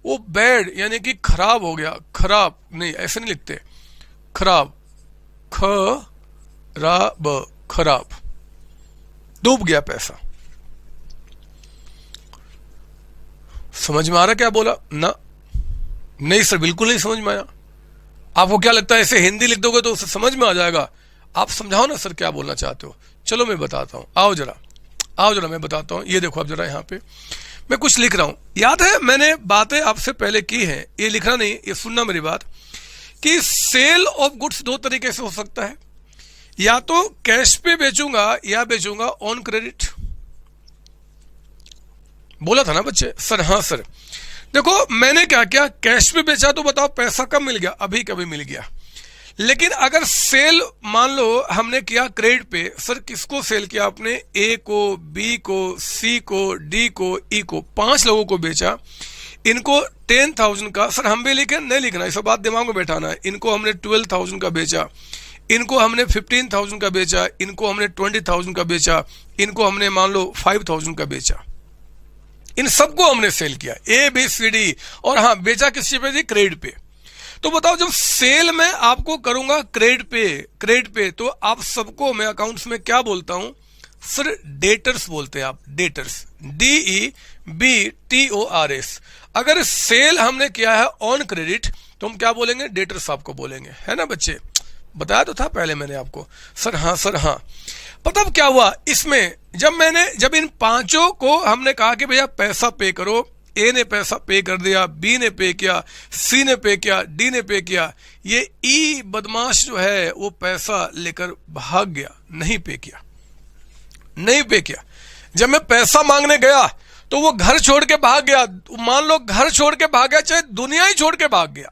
वो बैड यानी कि खराब हो गया। खराब नहीं, ऐसे नहीं लिखते, खराब, खराब, खराब, डूब गया पैसा। समझ में आ रहा क्या बोला ना? नहीं सर बिल्कुल नहीं समझ में आया। आपको क्या लगता है ऐसे हिंदी लिख दोगे तो उसे समझ में आ जाएगा? आप समझाओ ना सर क्या बोलना चाहते हो। चलो मैं बताता हूं, आओ जरा मैं बताता हूं। ये देखो अब जरा यहाँ पे मैं कुछ लिख रहा हूं। याद है मैंने बातें आपसे पहले की हैं, ये लिखना नहीं, ये सुनना मेरी बात, कि सेल ऑफ गुड्स दो तरीके से हो सकता है, या तो कैश पे बेचूंगा या बेचूंगा ऑन क्रेडिट। बोला था ना बच्चे? सर हाँ सर। देखो मैंने क्या किया, कैश पे बेचा तो बताओ पैसा कब मिल गया? अभी कभी मिल गया। लेकिन अगर सेल मान लो हमने किया क्रेडिट पे, सर किसको सेल किया आपने? ए को, बी को, सी को, डी को, ई को, 5 लोगों को बेचा। इनको 10,000 का, सर हम भी लिखे नहीं लिखना, इस बात दिमाग में बैठाना है। इनको हमने 12,000 का बेचा, इनको हमने 15,000 का बेचा, इनको हमने 20,000 का बेचा, इनको हमने मान लो 5,000 का बेचा। इन सबको हमने सेल किया, ABCD। और हाँ बेचा किस चीज पे जी? क्रेडिट पे। तो बताओ जब सेल में आपको करूंगा क्रेडिट पे तो आप सबको मैं अकाउंट्स में क्या बोलता हूं? सर डेटर्स बोलते हैं आप, डेटर्स, DEBTORS। अगर सेल हमने किया है ऑन क्रेडिट तो हम क्या बोलेंगे? डेटर्स आपको बोलेंगे, है ना बच्चे? बताया तो था पहले मैंने आपको। सर हाँ। पता क्या हुआ इसमें, जब इन 5 को हमने कहा कि भैया पैसा पे करो, ए ने पैसा पे कर दिया, बी ने पे किया, सी ने पे किया, डी ने पे किया, ये ई बदमाश जो है वो पैसा लेकर भाग गया, नहीं पे किया। जब मैं पैसा मांगने गया तो वो घर छोड़ के भाग गया। मान लो घर छोड़ के भाग गया, चाहे दुनिया ही छोड़ के भाग गया,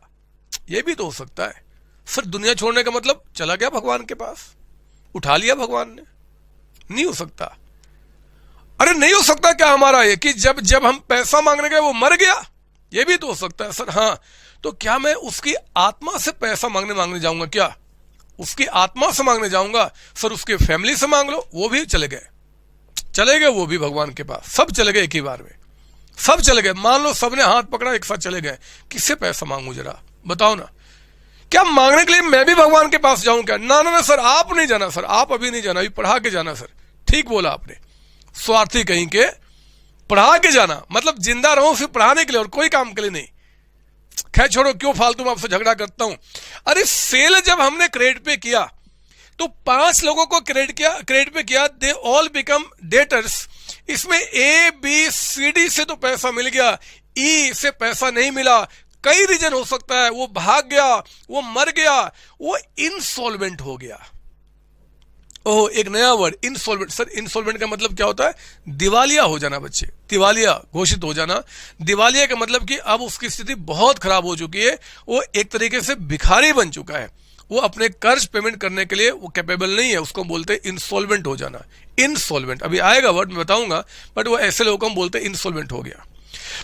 ये भी तो हो सकता है। सर दुनिया छोड़ने का मतलब चला गया भगवान के पास, उठा लिया भगवान ने? नहीं हो सकता। अरे नहीं हो सकता क्या हमारा ये कि जब हम पैसा मांगने गए वो मर गया? ये भी तो हो सकता है। सर हाँ। तो क्या मैं उसकी आत्मा से पैसा मांगने जाऊंगा क्या? उसकी आत्मा से मांगने जाऊंगा? सर उसके फैमिली से मांग लो, वो भी चले गए वो भी भगवान के पास, सब चले गए एक ही बार में, सब चले गए। मान लो सबने हाथ पकड़ा एक साथ चले गए, किससे पैसा मांगू जरा बताओ ना? क्या मांगने के लिए मैं भी भगवान के पास जाऊं क्या? ना सर आप नहीं जाना, सर आप अभी नहीं जाना, अभी पढ़ा के जाना। सर ठीक बोला आपने, स्वार्थी कहीं के, पढ़ा के जाना मतलब जिंदा रहो सिर्फ पढ़ाने के लिए और कोई काम के लिए नहीं। खैर छोड़ो, क्यों फालतू में आपसे झगड़ा करता हूं। अरे सेल जब हमने क्रेडिट पे किया तो 5 लोगों को क्रेडिट पे किया, दे ऑल बिकम डेटर्स। इसमें ABCD से तो पैसा मिल गया, ई से पैसा नहीं मिला। कई रीजन हो सकता है, वो भाग गया, वो मर गया, वो इंसॉल्वेंट हो गया। ओह, एक नया वर्ड, इंसॉल्वेंट। सर इंसॉल्वेंट का मतलब क्या होता है? दिवालिया हो जाना बच्चे, दिवालिया घोषित हो जाना। दिवालिया का मतलब कि अब उसकी स्थिति बहुत खराब हो चुकी है, वो एक तरीके से भिखारी बन चुका है, वो अपने कर्ज पेमेंट करने के लिए वो कैपेबल नहीं है, उसको बोलते हैं इंसॉल्वेंट हो जाना। इंसॉल्वेंट अभी आएगा वर्ड, मैं बताऊंगा, बट वो ऐसे लोगों को हम बोलते हैं इंसॉल्वेंट हो गया।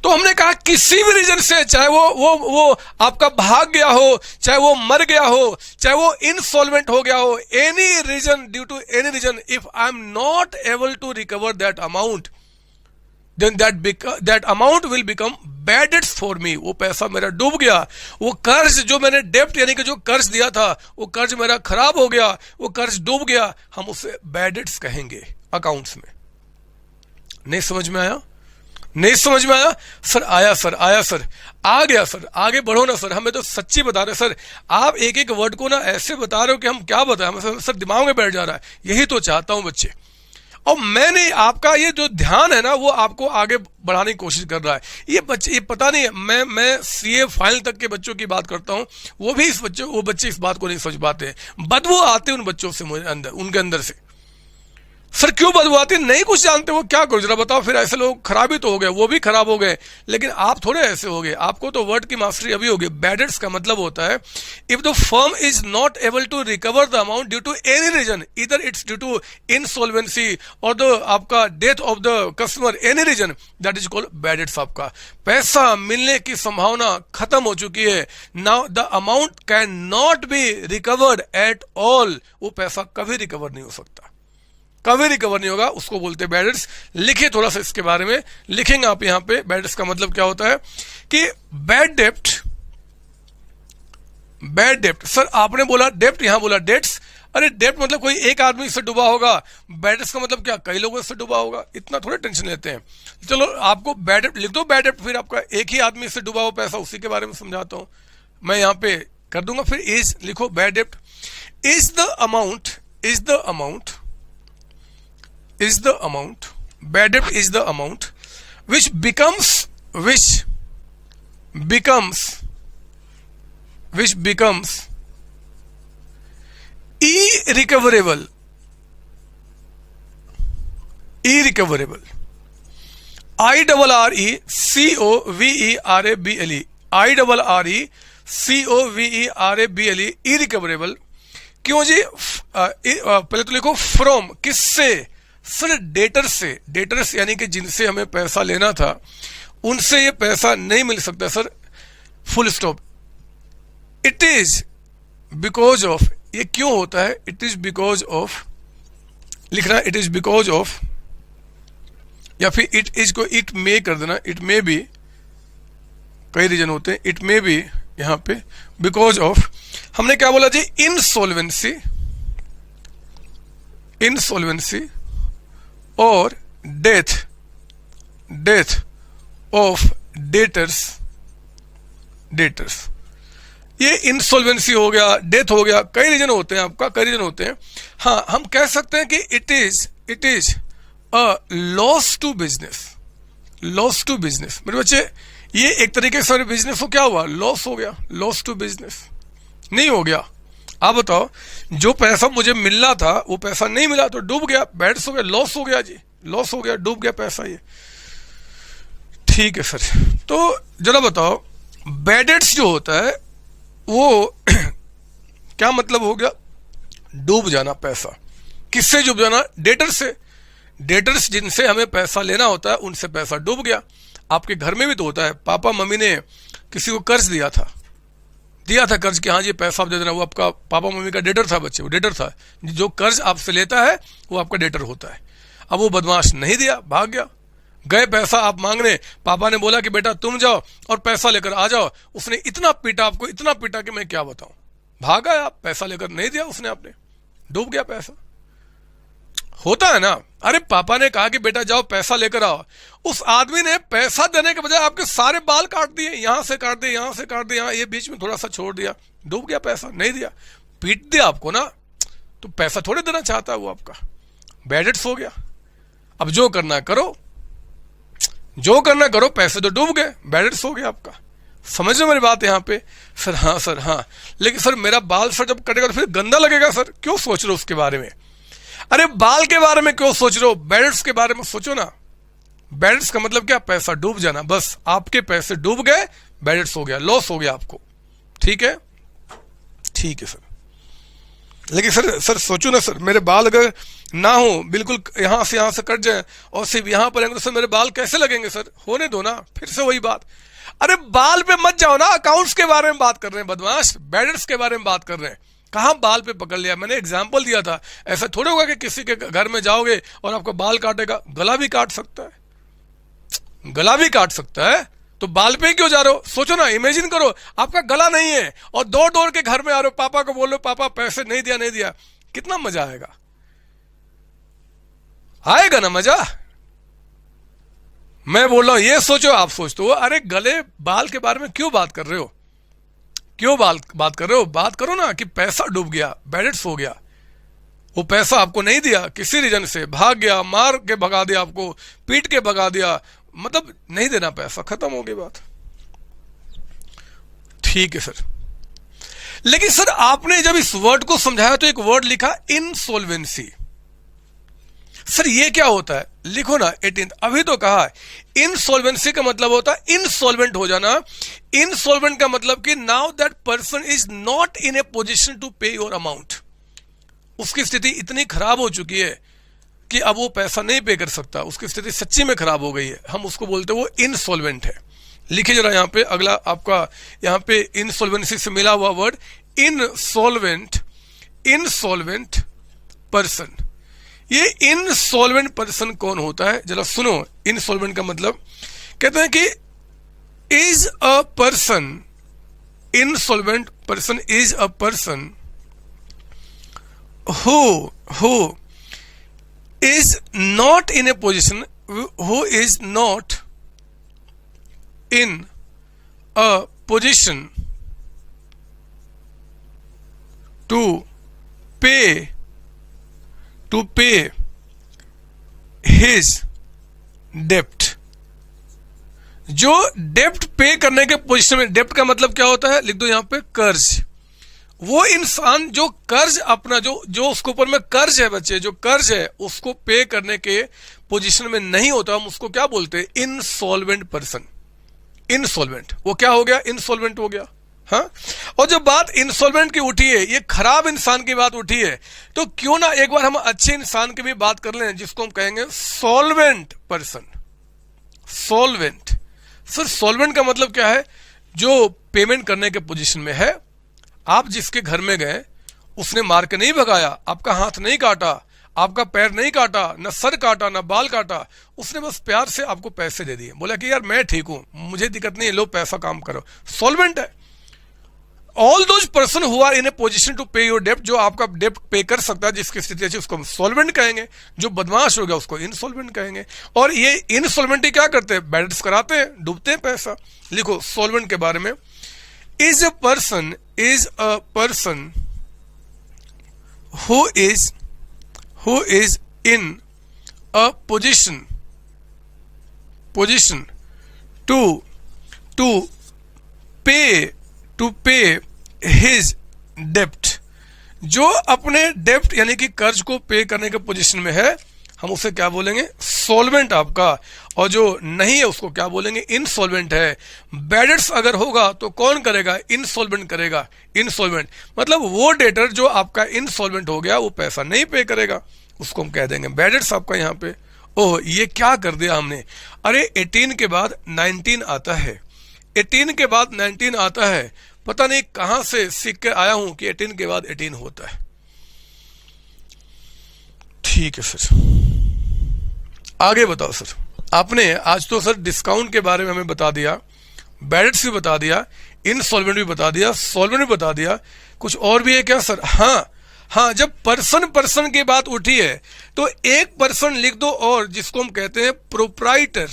तो हमने कहा किसी भी रीजन से, चाहे वो आपका भाग गया हो, चाहे वो मर गया हो, चाहे वो इनसॉल्वेंट हो गया हो, any reason, due to any reason, if I am not able to recover that amount, then that amount will become bad debts for me. वो पैसा मेरा डूब गया, वो कर्ज जो मैंने डेप्ट यानी कि जो कर्ज दिया था, वो कर्ज मेरा खराब हो गया, वो कर्ज डूब गया, हम उसे बैड डेट्स कहेंगे अकाउंट्स में। नहीं समझ में आया? नहीं समझ में आया? सर आया सर, आया सर, आ गया सर, आगे बढ़ो ना सर, हमें तो सच्ची बता रहे सर, आप एक एक वर्ड को ना ऐसे बता रहे हो कि हम क्या बताएं, सर दिमाग में बैठ जा रहा है। यही तो चाहता हूं बच्चे, और मैंने आपका ये जो ध्यान है ना वो आपको आगे बढ़ाने की कोशिश कर रहा है। ये बच्चे, ये पता नहीं है, मैं सीए फाइनल तक के बच्चों की बात करता हूं, वो बच्चे इस बात को नहीं समझ पाते हैं। बदबू आते उन बच्चों से मुझे अंदर, उनके अंदर से। सर क्यों बदबू आती है? नहीं कुछ जानते, वो क्या करो जरा बताओ। फिर ऐसे लोग खराब ही तो हो गए, वो भी खराब हो गए, लेकिन आप थोड़े ऐसे हो गए। आपको तो वर्ड की मास्टरी अभी होगी। बैड डेट्स का मतलब होता है if the firm is not able to recover the amount due to any reason, either it's due to insolvency और द आपका death of the customer, any reason, that is called bad debts. आपका पैसा मिलने की संभावना खत्म हो चुकी है। Now the amount can not be recovered at all. वो पैसा कभी रिकवर नहीं हो सकता, कभी रिकवर नहीं होगा, उसको बोलते हैं बैड डेट्स। लिखिए थोड़ा सा इसके बारे में, लिखेंगे आप यहां पे। बैड डेट्स का मतलब क्या होता है कि बैड डेप्ट, बैड डेप्ट। सर आपने बोला डेप्ट, यहां बोला डेट्स। अरे डेप्ट मतलब कोई एक आदमी से डूबा होगा, बैड डेट्स का मतलब क्या कई लोगों से डूबा होगा। इतना थोड़े टेंशन लेते हैं। चलो आपको बैड डेप्ट लिख दो, बैड डेप्ट, फिर आपका एक ही आदमी से डूबा हुआ पैसा, उसी के बारे में समझाता हूं मैं, यहां पे कर दूंगा। फिर इज लिखो, बैड डेप्ट is the amount, is the amount, is the amount, bad debt is the amount which becomes irrecoverable, irrecoverable, IRRECOVERABLE, IRRECOVERABLE, irrecoverable। क्यों जी? पहले तो लिखो फ्रॉम, किससे? सर डेटर से, डेटर्स यानी कि जिनसे हमें पैसा लेना था, उनसे ये पैसा नहीं मिल सकता sir, full stop. It is because of, ये क्यों होता है? इट इज बिकॉज ऑफ, लिखना इट इज बिकॉज ऑफ, या फिर इट इज को इट मे कर देना, इट मे बी, कई रीजन होते हैं, इट मे बी यहां पे बिकॉज ऑफ, हमने क्या बोला जी? इनसॉल्वेंसी, इनसॉल्वेंसी और death, death of debtors, debtors. ये इंसॉल्वेंसी हो गया, डेथ हो गया, कई रीजन होते हैं आपका, कई रीजन होते हैं। हाँ, हम कह सकते हैं कि it is a loss to business, loss to business. मेरे बच्चे ये एक तरीके से बिजनेस को क्या हुआ? लॉस हो गया, लॉस टू बिजनेस। नहीं हो गया? आप बताओ, जो पैसा मुझे मिलना था वो पैसा नहीं मिला तो डूब गया, बैड्स हो गया, लॉस हो गया जी, लॉस हो गया, डूब गया पैसा ये। ठीक है सर, तो जरा बताओ बैड डेट्स जो होता है वो क्या मतलब हो गया? डूब जाना पैसा। किससे डूब जाना? डेटर से। डेटर्स जिनसे हमें पैसा लेना होता है उनसे पैसा डूब गया। आपके घर में भी तो होता है, पापा मम्मी ने किसी को कर्ज दिया था कर्ज कि हाँ जी पैसा आप दे देना, वो आपका पापा मम्मी का डेटर था बच्चे, वो डेटर था। जो कर्ज आपसे लेता है वो आपका डेटर होता है। अब वो बदमाश नहीं दिया, भाग गया, गए पैसा आप मांगने, पापा ने बोला कि बेटा तुम जाओ और पैसा लेकर आ जाओ। उसने इतना पीटा आपको, इतना पीटा कि मैं क्या बताऊं। भागा आप, पैसा लेकर नहीं दिया उसने, आपने, डूब गया पैसा। होता है ना। अरे पापा ने कहा कि बेटा जाओ पैसा लेकर आओ, उस आदमी ने पैसा देने के बजाय आपके सारे बाल काट दिए, यहां से काट दिए, यहां से काट दिया, ये बीच में थोड़ा सा छोड़ दिया, डूब गया पैसा, नहीं दिया, पीट दिया आपको ना, तो पैसा थोड़े देना चाहता है वो आपका। बैड डेट्स हो गया। अब जो करना करो, जो करना करो, पैसे तो डूब गए, बैड डेट्स हो गया आपका। समझ लो मेरी बात यहाँ पे? सर हाँ सर हाँ, लेकिन सर मेरा बाल सर जब कटेगा तो फिर गंदा लगेगा सर, क्यों सोच रहे हो उसके बारे में? अरे बाल के बारे में क्यों सोच रहे हो, बैड डेट्स के बारे में सोचो ना। बैड डेट्स का मतलब क्या, पैसा डूब जाना, बस आपके पैसे डूब गए, बैड डेट्स हो गया, लॉस हो गया आपको। ठीक है, ठीक है सर। लेकिन सर सोचो ना सर, मेरे बाल अगर ना हो, बिल्कुल यहां से कट जाए और सिर्फ यहां पर तो सर मेरे बाल कैसे लगेंगे सर, होने दो ना। फिर से वही बात, अरे बाल पे मत जाओ ना, अकाउंट्स के बारे में बात कर रहे हैं बदमाश, बैड डेट्स के बारे में बात कर रहे हैं। कहां बाल पे पकड़ लिया, मैंने एग्जाम्पल दिया था। ऐसा थोड़ा होगा कि किसी के घर में जाओगे और आपका बाल काटेगा, गला भी काट सकता है, गला भी काट सकता है, तो बाल पे ही क्यों जा रहे हो। सोचो ना, इमेजिन करो आपका गला नहीं है और दौड़ दौड़ के घर में आ रहे हो, पापा को बोल रहे हो पापा पैसे नहीं दिया, कितना मजा आएगा, आएगा ना मजा। मैं बोल रहा हूं ये सोचो, आप सोचते हो अरे गले बाल के बारे में क्यों बात कर रहे हो, क्यों बात कर रहे हो, बात करो ना कि पैसा डूब गया, बैड डेट्स हो गया, वो पैसा आपको नहीं दिया किसी रीजन से, भाग गया, मार के भगा दिया आपको, पीट के भगा दिया, मतलब नहीं देना पैसा, खत्म हो गई बात। ठीक है सर। लेकिन सर आपने जब इस वर्ड को समझाया तो एक वर्ड लिखा इनसॉल्वेंसी। सर ये क्या होता है, लिखो ना 18, अभी तो कहा है इनसॉल्वेंसी का मतलब होता है इंसॉल्वेंट हो जाना। इनसॉल्वेंट का मतलब कि now that person is not in a position to pay your amount, उसकी स्थिति इतनी खराब हो चुकी है कि अब वो पैसा नहीं पे कर सकता, उसकी स्थिति सच्ची में खराब हो गई है, हम उसको बोलते हैं वो इनसॉल्वेंट है। लिखिए जरा यहां पे अगला आपका, यहां पे इनसॉल्वेंसी से मिला हुआ वर्ड इनसॉल्वेंट, इनसॉल्वेंट पर्सन। ये इनसॉल्वेंट पर्सन कौन होता है, जरा सुनो। इनसॉल्वेंट का मतलब कहते हैं कि is a person, insolvent person is a person who is not in a position, who is not in a position to pay his debt। जो डेप्ट पे करने के पोजीशन में, डेप्ट का मतलब क्या होता है, लिख दो यहां पे कर्ज। वो इंसान जो कर्ज अपना जो उसके ऊपर में कर्ज है बच्चे, जो कर्ज है उसको पे करने के पोजीशन में नहीं होता, हम उसको क्या बोलते हैं, इनसॉल्वेंट पर्सन। इनसॉल्वेंट, वो क्या हो गया, इनसॉल्वेंट हो गया। हाँ, और जब बात इंसॉल्वेंट की उठी है, ये खराब इंसान की बात उठी है, तो क्यों ना एक बार हम अच्छे इंसान की भी बात कर लें, जिसको हम कहेंगे solvent person. Solvent, sir solvent का मतलब क्या है, जो पेमेंट करने के पोजीशन में है। आप जिसके घर में गए, उसने मार के नहीं भगाया, आपका हाथ नहीं काटा, आपका पैर नहीं काटा, न सर काटा, न बाल काटा, उसने बस प्यार से आपको पैसे दे दिए, बोला कि यार मैं ठीक हूं, मुझे दिक्कत नहीं है, लो पैसा काम करो, सॉल्वेंट है। All those person who are in a position to pay your डेप्ट, जो आपका डेप्ट पे कर सकता है, जिसकी स्थिति अच्छी, उसको सॉल्वेंट कहेंगे। जो बदमाश हो गया उसको इनसॉल्वेंट कहेंगे। और ये इनसॉल्वेंटी क्या करते हैं, बैड डेट्स कराते हैं, डूबते हैं पैसा। लिखो सॉल्वेंट के बारे में, is a person who is in a position to pay his डेप्ट, जो अपने डेप्ट यानी कि कर्ज को पे करने के पोजीशन में है, हम उसे क्या बोलेंगे, सॉल्वेंट आपका। और जो नहीं है उसको क्या बोलेंगे, इनसॉल्वेंट है। बैड डेट्स अगर होगा तो कौन करेगा, इनसॉल्वेंट करेगा। इनसॉल्वेंट मतलब वो डेटर जो आपका इनसॉल्वेंट हो गया, वो पैसा नहीं पे करेगा, उसको हम कह देंगे बैड डेट्स आपका यहाँ पे। ओह ये क्या कर दिया हमने, अरे 18 के बाद 19 आता है, 18 के बाद 19 आता है, पता नहीं कहां से सीख के आया हूं कि 18 के बाद 18 होता है। ठीक है सर, आगे बताओ सर। आपने आज तो सर डिस्काउंट के बारे में हमें बता दिया, बैड डेट्स भी बता दिया, इनसॉल्वेंट भी बता दिया, सॉल्वेंट भी बता दिया, कुछ और भी है क्या सर? हाँ, जब पर्सन की बात उठी है तो एक पर्सन लिख दो और, जिसको हम कहते हैं प्रोप्राइटर,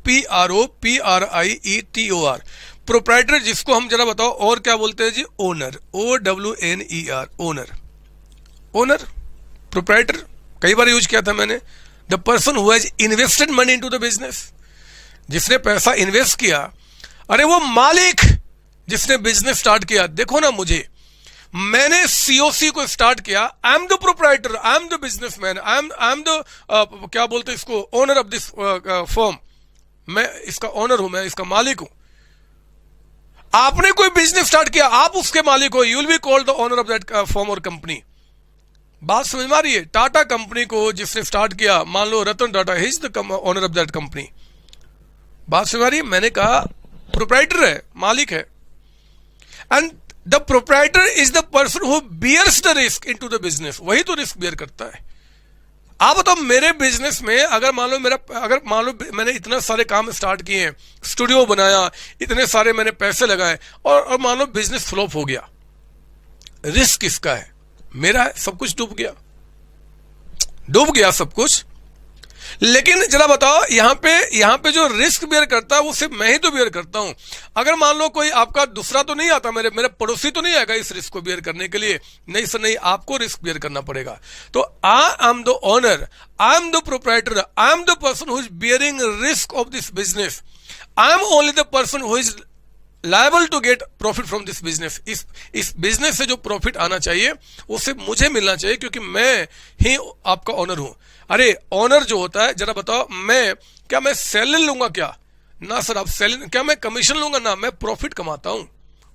PROPRIETOR, प्रोप्राइटर, जिसको हम जरा बताओ और क्या बोलते हैं जी, ओनर, OWNER, ओनर, प्रोप्राइटर कई बार यूज किया था मैंने। The person who has invested money into the business, जिसने पैसा इन्वेस्ट किया, अरे वो मालिक जिसने बिजनेस स्टार्ट किया। देखो ना, मैंने सीओसी को स्टार्ट किया, आई am the proprietor, I am the businessman, I am the क्या बोलते हैं इसको, ओनर ऑफ दिस फर्म, मैं इसका ओनर हूं, मैं इसका मालिक हूं। आपने कोई बिजनेस स्टार्ट किया, आप उसके मालिक हो, you will be called the owner of that firm और कंपनी। बात समझ में आ रही है? टाटा कंपनी को जिसने स्टार्ट किया, मान लो Ratan Tata, he is the owner of that company. बात समझ में आ रही है? मैंने कहा प्रोप्राइटर है, मालिक है। And the proprietor is the person who bears the risk into the business, वही तो रिस्क बियर करता है। आप बताओ, मेरे बिजनेस में अगर मान लो मैंने इतने सारे काम स्टार्ट किए हैं, स्टूडियो बनाया, इतने सारे मैंने पैसे लगाए, और मान लो बिजनेस फ्लॉप हो गया, रिस्क किसका है? मेरा है। सब कुछ डूब गया सब कुछ। लेकिन जरा बताओ, यहां पे जो रिस्क बियर करता है वो सिर्फ मैं ही तो बियर करता हूं। अगर मान लो कोई आपका दूसरा तो नहीं आता, मेरे पड़ोसी तो नहीं आएगा इस रिस्क को बियर करने के लिए, नहीं सर नहीं, आपको रिस्क बियर करना पड़ेगा। तो I am the owner, I am the proprietor, I am the person who is bearing risk of this business, I am only the person who is liable to get profit from this business. इस business से जो profit आना चाहिए वो सिर्फ मुझे मिलना चाहिए, क्योंकि मैं ही आपका ओनर हूं। अरे ऑनर जो होता है, जरा बताओ, मैं सैलरी लूंगा क्या? ना सर, आप सैलरी क्या, मैं कमीशन लूंगा? ना, मैं प्रॉफिट कमाता हूं।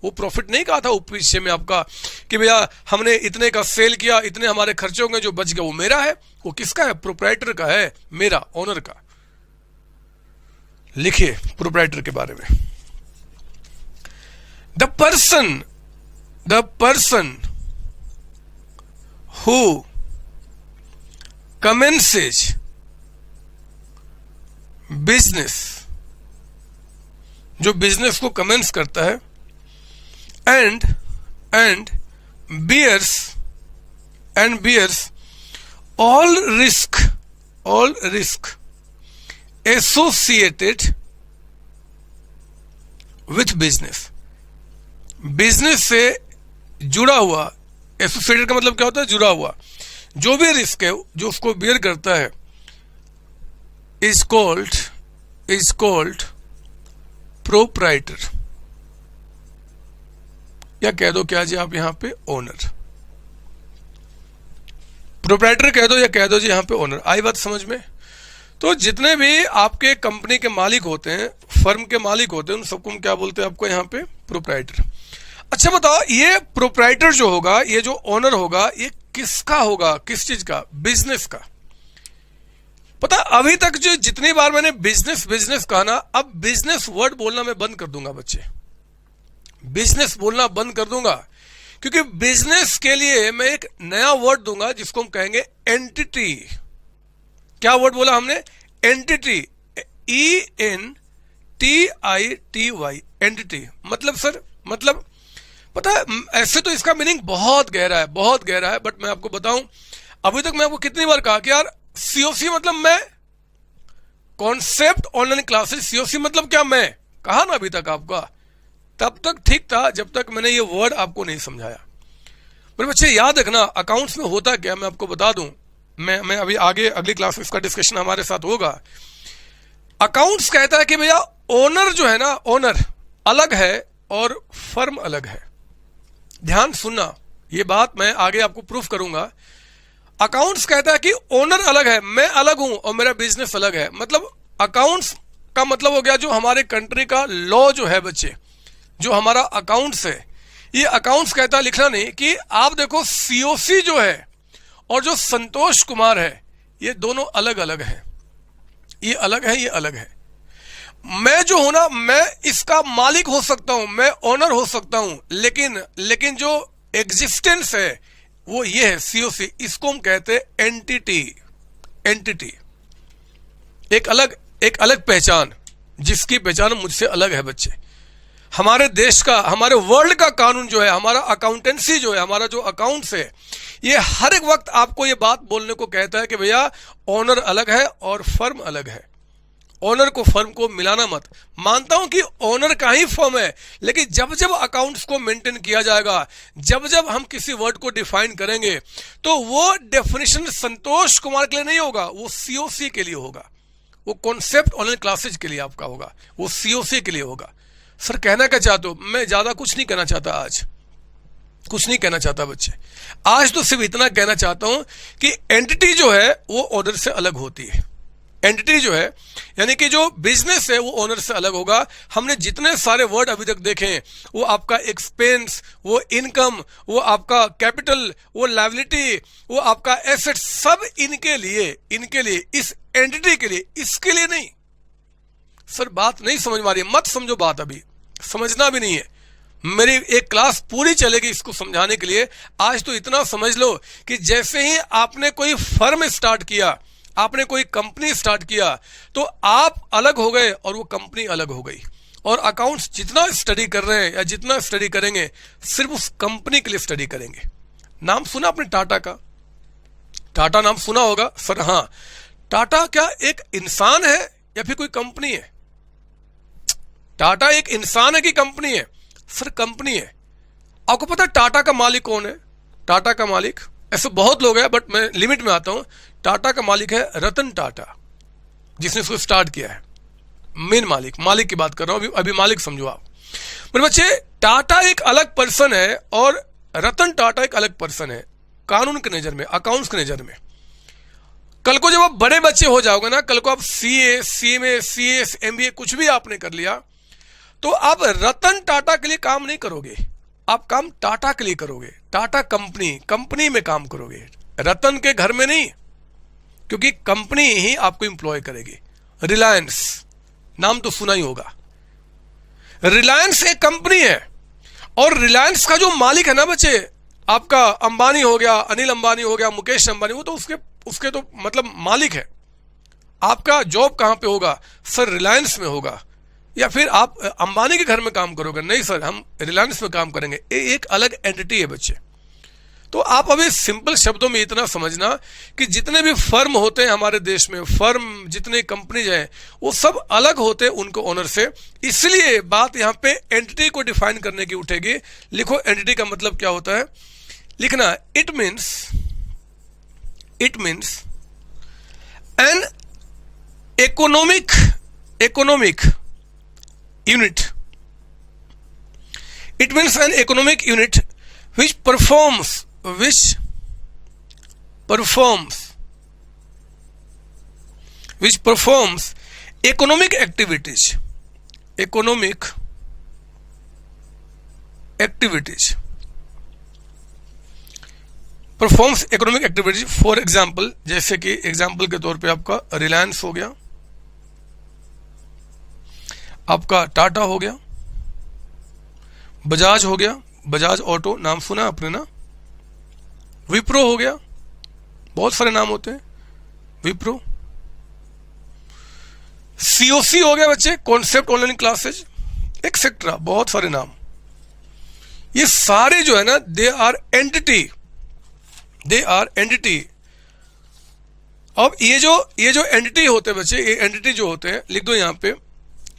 वो प्रॉफिट नहीं कहा था ऊपर हिस्से में आपका कि भैया हमने इतने का सेल किया, इतने हमारे खर्चे होंगे, जो बच गया वो मेरा है। वो किसका है? प्रोप्राइटर का है, मेरा, ओनर का। लिखिए प्रोप्राइटर के बारे में, the person who commences business, जो बिजनेस को कमेंस करता है, and bears all risk associated with business। Business से जुड़ा हुआ, एसोसिएटेड का मतलब क्या होता है? जुड़ा हुआ। जो भी रिस्क है जो उसको बियर करता है, इज कॉल्ड प्रोप्राइटर, या कह दो क्या जी आप यहां पे, ओनर। प्रोप्राइटर कह दो या कह दो जी यहां पे ओनर। आई बात समझ में? तो जितने भी आपके कंपनी के मालिक होते हैं, फर्म के मालिक होते हैं, उन सबको हम क्या बोलते हैं आपको यहां पे? प्रोप्राइटर। अच्छा बताओ, ये प्रोप्राइटर जो होगा, ये जो ओनर होगा, ये किसका होगा? किस चीज का? बिजनेस का। पता, अभी तक जो जितनी बार मैंने बिजनेस कहा ना, अब बिजनेस वर्ड बोलना मैं बंद कर दूंगा बच्चे, बिजनेस बोलना बंद कर दूंगा, क्योंकि बिजनेस के लिए मैं एक नया वर्ड दूंगा जिसको हम कहेंगे एंटिटी। क्या वर्ड बोला हमने? Entity, ENTITY, entity. मतलब सर, मतलब पता है, ऐसे तो इसका मीनिंग बहुत गहरा है, बट मैं आपको बताऊं, अभी तक मैं आपको कितनी बार कहा कि यार सीओसी मतलब मैं, कॉन्सेप्ट ऑनलाइन क्लासेस, सीओसी मतलब क्या, मैं कहा ना अभी तक आपका, तब तक ठीक था जब तक मैंने ये वर्ड आपको नहीं समझाया। मेरे बच्चे याद रखना, अकाउंट्स में होता क्या, मैं आपको बता दूं, मैं अभी आगे अगली क्लास में इसका डिस्कशन हमारे साथ होगा। अकाउंट्स कहता है कि भैया ओनर जो है ना, ओनर अलग है और फर्म अलग है। ध्यान सुनना, ये बात मैं आगे आपको प्रूफ करूंगा। अकाउंट्स कहता है कि ओनर अलग है, मैं अलग हूं और मेरा बिजनेस अलग है। मतलब अकाउंट्स का मतलब हो गया जो हमारे कंट्री का लॉ जो है बच्चे, जो हमारा अकाउंट्स है, ये अकाउंट्स कहता है, लिखना नहीं, कि आप देखो सीओसी जो है और जो संतोष कुमार है, ये दोनों अलग अलग है, ये अलग है, ये अलग है। मैं जो हूं ना, मैं इसका मालिक हो सकता हूं, मैं ओनर हो सकता हूं, लेकिन जो एग्जिस्टेंस है वो ये है सीओसी, इसको हम कहते हैं एंटिटी। एक अलग पहचान, जिसकी पहचान मुझसे अलग है बच्चे। हमारे देश का, हमारे वर्ल्ड का कानून जो है, हमारा अकाउंटेंसी जो है, हमारा जो अकाउंट्स है, ये हर एक वक्त आपको ये बात बोलने को कहता है कि भैया ओनर अलग है और फर्म अलग है। ओनर को फर्म को मिलाना मत। मानता हूं कि ओनर का ही फर्म है, लेकिन जब जब अकाउंट्स को मेंटेन किया जाएगा, जब जब हम किसी वर्ड को डिफाइन करेंगे, तो वो डेफिनेशन संतोष कुमार के लिए नहीं होगा, वो सीओसी के लिए होगा, वो कॉन्सेप्ट ऑनलाइन क्लासेज के लिए आपका होगा, वो सीओसी के लिए होगा। सर कहना क्या चाहते हो? मैं ज्यादा कुछ नहीं कहना चाहता आज। कुछ नहीं कहना चाहता बच्चे, आज तो सिर्फ इतना कहना चाहता हूं कि एंटिटी जो है वो ओनर से अलग होती है। एंटिटी जो है यानी कि जो बिजनेस है वो ओनर से अलग होगा। हमने जितने सारे वर्ड अभी तक देखे हैं, वो आपका एक्सपेंस, वो इनकम, वो आपका कैपिटल, वो लायबिलिटी, वो आपका एसेट, सब इनके लिए इस एंटिटी के लिए, इसके लिए नहीं। सर बात नहीं समझ में आ रही है, मत समझो बात, अभी समझना भी नहीं है। मेरी एक क्लास पूरी चलेगी इसको समझाने के लिए। आज तो इतना समझ लो कि जैसे ही आपने कोई फर्म स्टार्ट किया, आपने कोई कंपनी स्टार्ट किया, तो आप अलग हो गए और वो कंपनी अलग हो गई। और अकाउंट्स जितना स्टडी कर रहे हैं या जितना स्टडी करेंगे, सिर्फ उस कंपनी के लिए स्टडी करेंगे। नाम सुना आपने टाटा का? टाटा नाम सुना होगा सर? हाँ। टाटा क्या एक इंसान है या फिर कोई कंपनी है? टाटा एक इंसान है कि कंपनी है? सर कंपनी है। आपको पता है टाटा का मालिक कौन है? टाटा का मालिक, ऐसे बहुत लोग हैं बट मैं लिमिट में आता हूं। टाटा का मालिक है रतन टाटा, जिसने इसको स्टार्ट किया है। मेन मालिक की बात कर रहा हूं, अभी मालिक समझो आप। मेरे बच्चे, टाटा एक अलग पर्सन है और रतन टाटा एक अलग पर्सन है, कानून के नजर में, अकाउंट्स के नजर में। कल को जब आप बड़े बच्चे हो जाओगे ना, कल को आप सीए, सीएमए, सीएस, एमबीए कुछ भी आपने कर लिया, तो आप रतन टाटा के लिए काम नहीं करोगे, आप काम टाटा के लिए करोगे। टाटा कंपनी में काम करोगे, रतन के घर में नहीं, क्योंकि कंपनी ही आपको एम्प्लॉय करेगी। रिलायंस नाम तो सुना ही होगा। रिलायंस एक कंपनी है और रिलायंस का जो मालिक है ना बच्चे, आपका अंबानी हो गया, अनिल अंबानी हो गया, मुकेश अंबानी, वो तो उसके तो मतलब मालिक है। आपका जॉब कहां पे होगा? सर रिलायंस में होगा। या फिर आप अंबानी के घर में काम करोगे? नहीं सर, हम रिलायंस में काम करेंगे। एक अलग एंटिटी है बच्चे। तो आप अभी सिंपल शब्दों में इतना समझना कि जितने भी फर्म होते हैं हमारे देश में, फर्म जितने कंपनीज हैं, वो सब अलग होते हैं उनको ओनर से। इसलिए बात यहां पे एंटिटी को डिफाइन करने की उठेगी। लिखो एंटिटी का मतलब क्या होता है, लिखना, it means an economic unit. It means an economic unit which performs economic activities. Performs economic activities. For example, जैसे कि एग्जाम्पल के तौर पे आपका रिलायंस हो गया, आपका टाटा हो गया, बजाज हो गया, बजाज ऑटो नाम सुना आपने ना, विप्रो हो गया, बहुत सारे नाम होते हैं, विप्रो, सीओसी हो गया बच्चे, कॉन्सेप्ट ऑनलाइन क्लासेज, एक्सेट्रा, बहुत सारे नाम। ये सारे जो है ना, दे आर एंटिटी। अब ये जो एंटिटी होते हैं बच्चे, ये एंटिटी जो होते हैं, लिख दो यहां पे,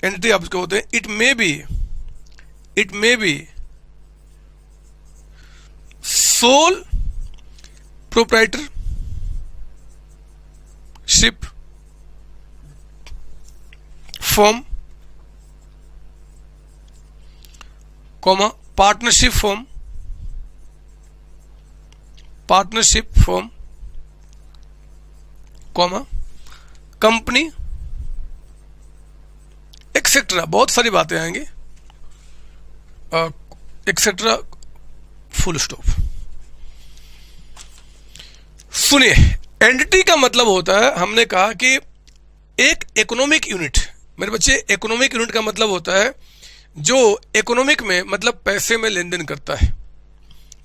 एंटिटी आपके होते हैं, it may be sole proprietorship form, partnership form, company, etcetera, बहुत सारी बातें आएंगी, एक्सेट्रा, फुल स्टॉप। सुनिए, एंटिटी का मतलब होता है, हमने कहा कि एक इकोनॉमिक यूनिट। मेरे बच्चे, इकोनॉमिक यूनिट का मतलब होता है जो इकोनॉमिक में, मतलब पैसे में लेन देन करता है,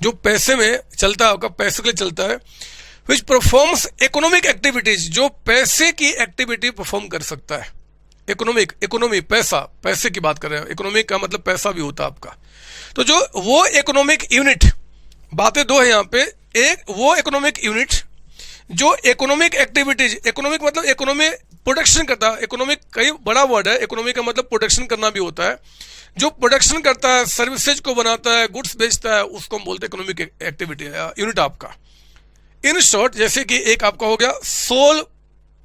जो पैसे में चलता है, आपका पैसे के लिए चलता है। विच परफॉर्म्स इकोनॉमिक एक्टिविटीज, जो पैसे की एक्टिविटी परफॉर्म कर सकता है। इकोनॉमी, पैसे की बात कर रहे हैं, इकोनॉमिक का मतलब पैसा भी होता है आपका। तो जो वो इकोनॉमिक यूनिट, बातें दो है यहां पे, एक वो इकोनॉमिक यूनिट जो इकोनॉमिक एक्टिविटीज, इकोनॉमिक मतलब इकोनॉमी प्रोडक्शन करता है। इकोनॉमिक कई बड़ा वर्ड है, इकोनॉमी का मतलब प्रोडक्शन करना भी होता है। जो प्रोडक्शन करता है, सर्विसेज को बनाता है, गुड्स बेचता है, उसको हम बोलते हैं इकोनॉमिक एक्टिविटी यूनिट आपका। इन शॉर्ट, जैसे कि एक आपका हो गया सोल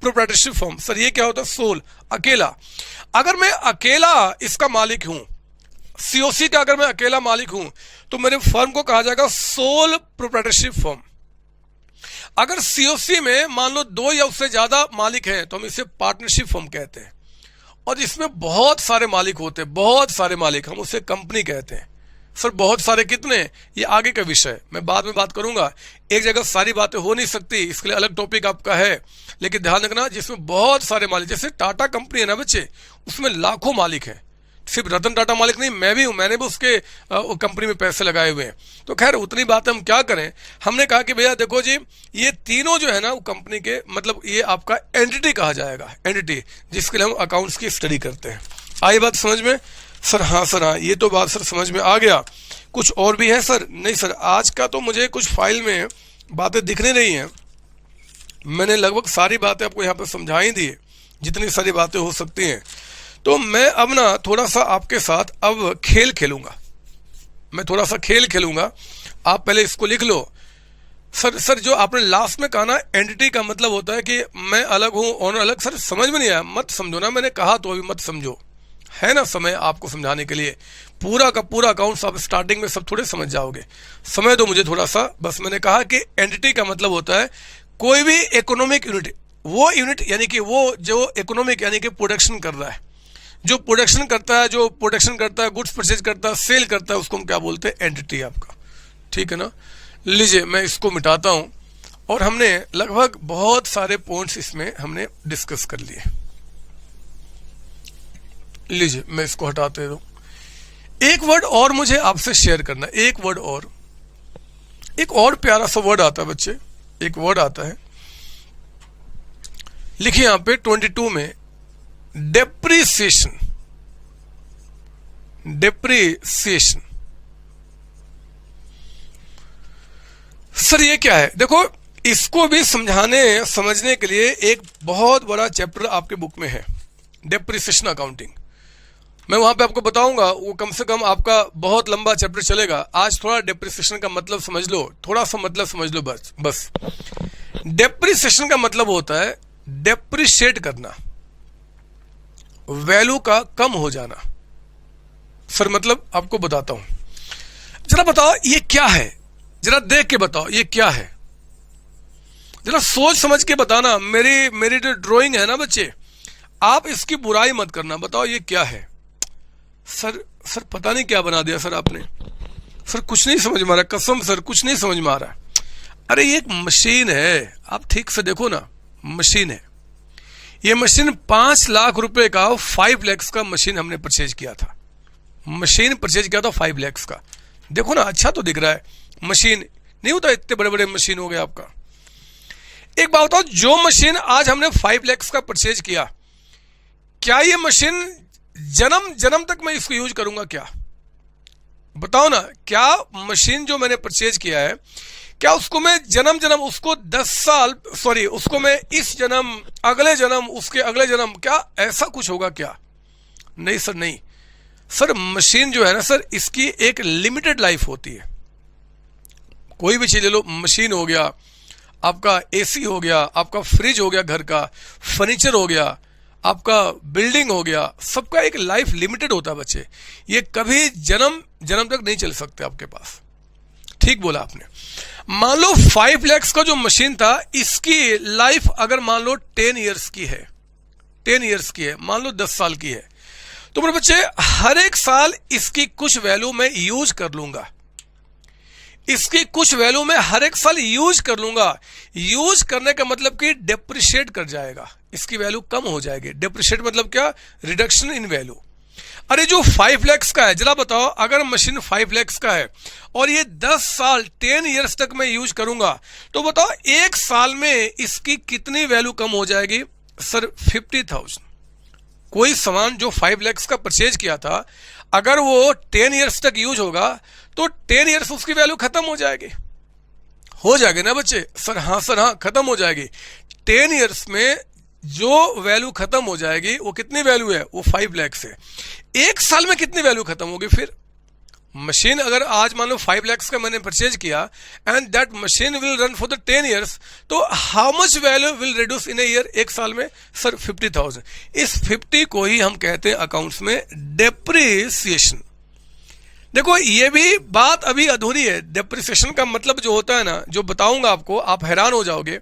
प्रोप्राइटरशिप फॉर्म। सर ये क्या होता है? सोल, अकेला। अगर मैं अकेला इसका मालिक हूं, सीओसी का अगर मैं अकेला मालिक हूं तो मेरे फर्म को कहा जाएगा सोल प्रोप्राइटरशिप फर्म। अगर सीओसी में मान लो 2 या उससे ज्यादा मालिक हैं तो हम इसे पार्टनरशिप फर्म कहते हैं। और इसमें बहुत सारे मालिक होते हैं, बहुत सारे मालिक, हम उसे कंपनी कहते हैं। सर बहुत सारे कितने, ये आगे का विषय, मैं बाद में बात करूंगा। एक जगह सारी बातें हो नहीं सकती, इसके लिए अलग टॉपिक आपका है। लेकिन ध्यान रखना, जिसमें बहुत सारे मालिक, जैसे टाटा कंपनी है ना बच्चे, उसमें लाखों मालिक हैं। सिर्फ रतन टाटा मालिक नहीं, मैं भी हूं, मैंने भी उसके कंपनी में पैसे लगाए हुए हैं। तो खैर उतनी बात हम क्या करें, हमने कहा कि भैया देखो जी, ये तीनों जो है ना वो कंपनी के, मतलब ये आपका एंटिटी कहा जाएगा, एंटिटी, जिसके लिए हम अकाउंट्स की स्टडी करते हैं। आई बात समझ में? सर हाँ सर हाँ, ये तो बात सर समझ में आ गया। कुछ और भी है सर? नहीं सर, आज का तो मुझे कुछ फाइल में बातें दिख नहीं रही हैं। मैंने लगभग सारी बातें आपको यहाँ पर समझा ही दी है, जितनी सारी बातें हो सकती हैं। तो मैं अब ना थोड़ा सा आपके साथ अब खेल खेलूंगा, मैं थोड़ा सा खेल खेलूंगा। आप पहले इसको लिख लो। सर जो आपने लास्ट में कहा ना, एंटिटी का मतलब होता है कि मैं अलग हूं, ओनर अलग। सर समझ में नहीं आया, मत समझो ना, मैंने कहा तो अभी मत समझो, है ना समय आपको समझाने के लिए। पूरा का पूरा अकाउंट्स आप स्टार्टिंग में सब थोड़े समझ जाओगे, समय दो मुझे थोड़ा सा। बस मैंने कहा कि एंटिटी का मतलब होता है कोई भी इकोनॉमिक यूनिट, वो यूनिट यानी कि वो जो इकोनॉमिक यानी कि प्रोडक्शन कर रहा है, जो प्रोडक्शन करता है, जो प्रोडक्शन करता है, गुड्स परचेज करता है, सेल करता है, उसको हम क्या बोलते हैं? एंटिटी आपका। ठीक है ना? लीजिए मैं इसको मिटाता हूं। और हमने लगभग बहुत सारे पॉइंट्स इसमें हमने डिस्कस कर लिए। लीजिए मैं इसको हटाते हूं। एक वर्ड और मुझे आपसे शेयर करना, एक वर्ड और, एक और प्यारा सा वर्ड आता है बच्चे, एक वर्ड आता है, लिखिए यहां पे 22 में, डेप्रिसिएशन। डेप्रिसिएशन सर ये क्या है? देखो इसको भी समझने के लिए एक बहुत बड़ा चैप्टर आपके बुक में है, डेप्रिसिएशन अकाउंटिंग। मैं वहां पे आपको बताऊंगा, वो कम से कम आपका बहुत लंबा चैप्टर चलेगा। आज थोड़ा डेप्रिसिएशन का मतलब समझ लो, थोड़ा सा मतलब समझ लो बस। डेप्रिसिएशन का मतलब होता है डेप्रिशिएट करना, वैल्यू का कम हो जाना। सर मतलब आपको बताता हूं, जरा बताओ ये क्या है, जरा देख के बताओ ये क्या है, जरा सोच समझ के बताना। मेरी जो ड्राइंग है ना बच्चे, आप इसकी बुराई मत करना, बताओ ये क्या है। सर पता नहीं क्या बना दिया सर आपने, सर कुछ नहीं समझ में आ रहा, कसम सर कुछ नहीं समझ में आ रहा। अरे ये एक मशीन है, आप ठीक से देखो ना, मशीन है। ये मशीन 5 लाख रुपए का, 5 लाख का मशीन हमने परचेज किया था, मशीन परचेज किया था 5 लाख का। देखो ना, अच्छा तो दिख रहा है, मशीन नहीं होता इतने बड़े बड़े मशीन हो गए आपका। एक बात बताओ, जो मशीन आज हमने 5 लाख का परचेज किया, क्या ये मशीन जन्म तक मैं इसको यूज करूंगा क्या? बताओ ना, क्या मशीन जो मैंने परचेज किया है, क्या उसको मैं जन्म उसको 10 साल, सॉरी उसको मैं इस जन्म, अगले जन्म, उसके अगले जन्म, क्या ऐसा कुछ होगा क्या? नहीं सर नहीं। सर मशीन जो है ना सर, इसकी एक लिमिटेड लाइफ होती है। कोई भी चीज ले लो, मशीन हो गया आपका, एसी हो गया आपका, फ्रिज हो गया घर का, फर्नीचर हो गया आपका, बिल्डिंग हो गया, सबका एक लाइफ लिमिटेड होता है बच्चे। ये कभी जन्म तक नहीं चल सकते आपके पास। ठीक बोला आपने। मान लो 5 लाख का जो मशीन था, इसकी लाइफ अगर मान लो 10 ईयर्स की है, 10 ईयर्स की है, मान लो 10 साल की है, तो मेरे बच्चे हर एक साल इसकी कुछ वैल्यू मैं यूज कर लूंगा, इसकी कुछ वैल्यू में हर एक साल यूज कर लूंगा। यूज करने का मतलब कि डेप्रिशिएट कर जाएगा, इसकी वैल्यू कम हो जाएगी। डेप्रिशिएट मतलब क्या? Reduction in value. अरे जो 5 लाख का है, जरा बताओ, अगर मशीन 5 लाख का है और ये 10 साल 10 ईयर्स तक मैं यूज करूंगा, तो बताओ एक साल में इसकी कितनी वैल्यू कम हो जाएगी? सर 50,000। कोई सामान जो 5 लाख का परचेज किया था, अगर वो 10 ईयर्स तक यूज होगा तो 10 ईयर्स उसकी वैल्यू खत्म हो जाएगी ना बच्चे? सर हाँ खत्म हो जाएगी। 10 ईयर्स में जो वैल्यू खत्म हो जाएगी, वो कितनी वैल्यू है? वो 5 लाख से। एक साल में कितनी वैल्यू खत्म होगी फिर? मशीन अगर आज मान लो 5 लाख का मैंने परचेज किया and that machine will run for the 10 years, तो how much value will reduce in a year? एक साल में सर 50,000। इस 50 को ही हम कहते हैं अकाउंट्स में डेप्रिसिएशन। देखो ये भी बात अभी अधूरी है। डेप्रिसिएशन का मतलब जो होता है ना, जो बताऊंगा आपको, आप हैरान हो जाओगे,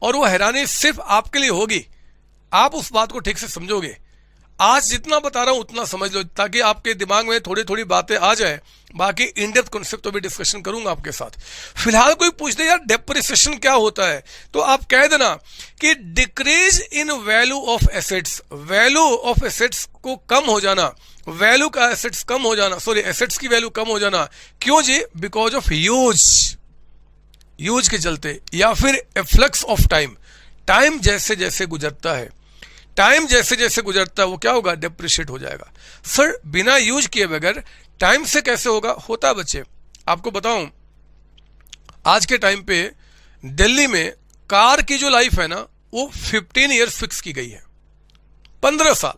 और वो हैरानी सिर्फ आपके लिए होगी, आप उस बात को ठीक से समझोगे। आज जितना बता रहा हूं उतना समझ लो, ताकि आपके दिमाग में थोड़ी थोड़ी बातें आ जाए। बाकी इन डेप्थ कॉन्सेप्ट तो भी डिस्कशन करूंगा आपके साथ। फिलहाल कोई पूछ दे यार डेप्रिसिएशन क्या होता है, तो आप कह देना कि decrease in value of assets. Value of assets को कम हो जाना, वैल्यू का एसेट्स कम हो जाना, सॉरी एसेट्स की वैल्यू कम हो जाना। क्यों जी? बिकॉज ऑफ यूज के चलते, या फिर फ्लक्स ऑफ टाइम। टाइम जैसे जैसे गुजरता है, टाइम जैसे जैसे गुजरता है वो क्या होगा? डेप्रिशिएट हो जाएगा। सर बिना यूज किए बगैर टाइम से कैसे होगा? होता है बच्चे। आपको बताऊं, आज के टाइम पे दिल्ली में कार की जो लाइफ है ना, वो 15 ईयर्स फिक्स की गई है। 15 साल,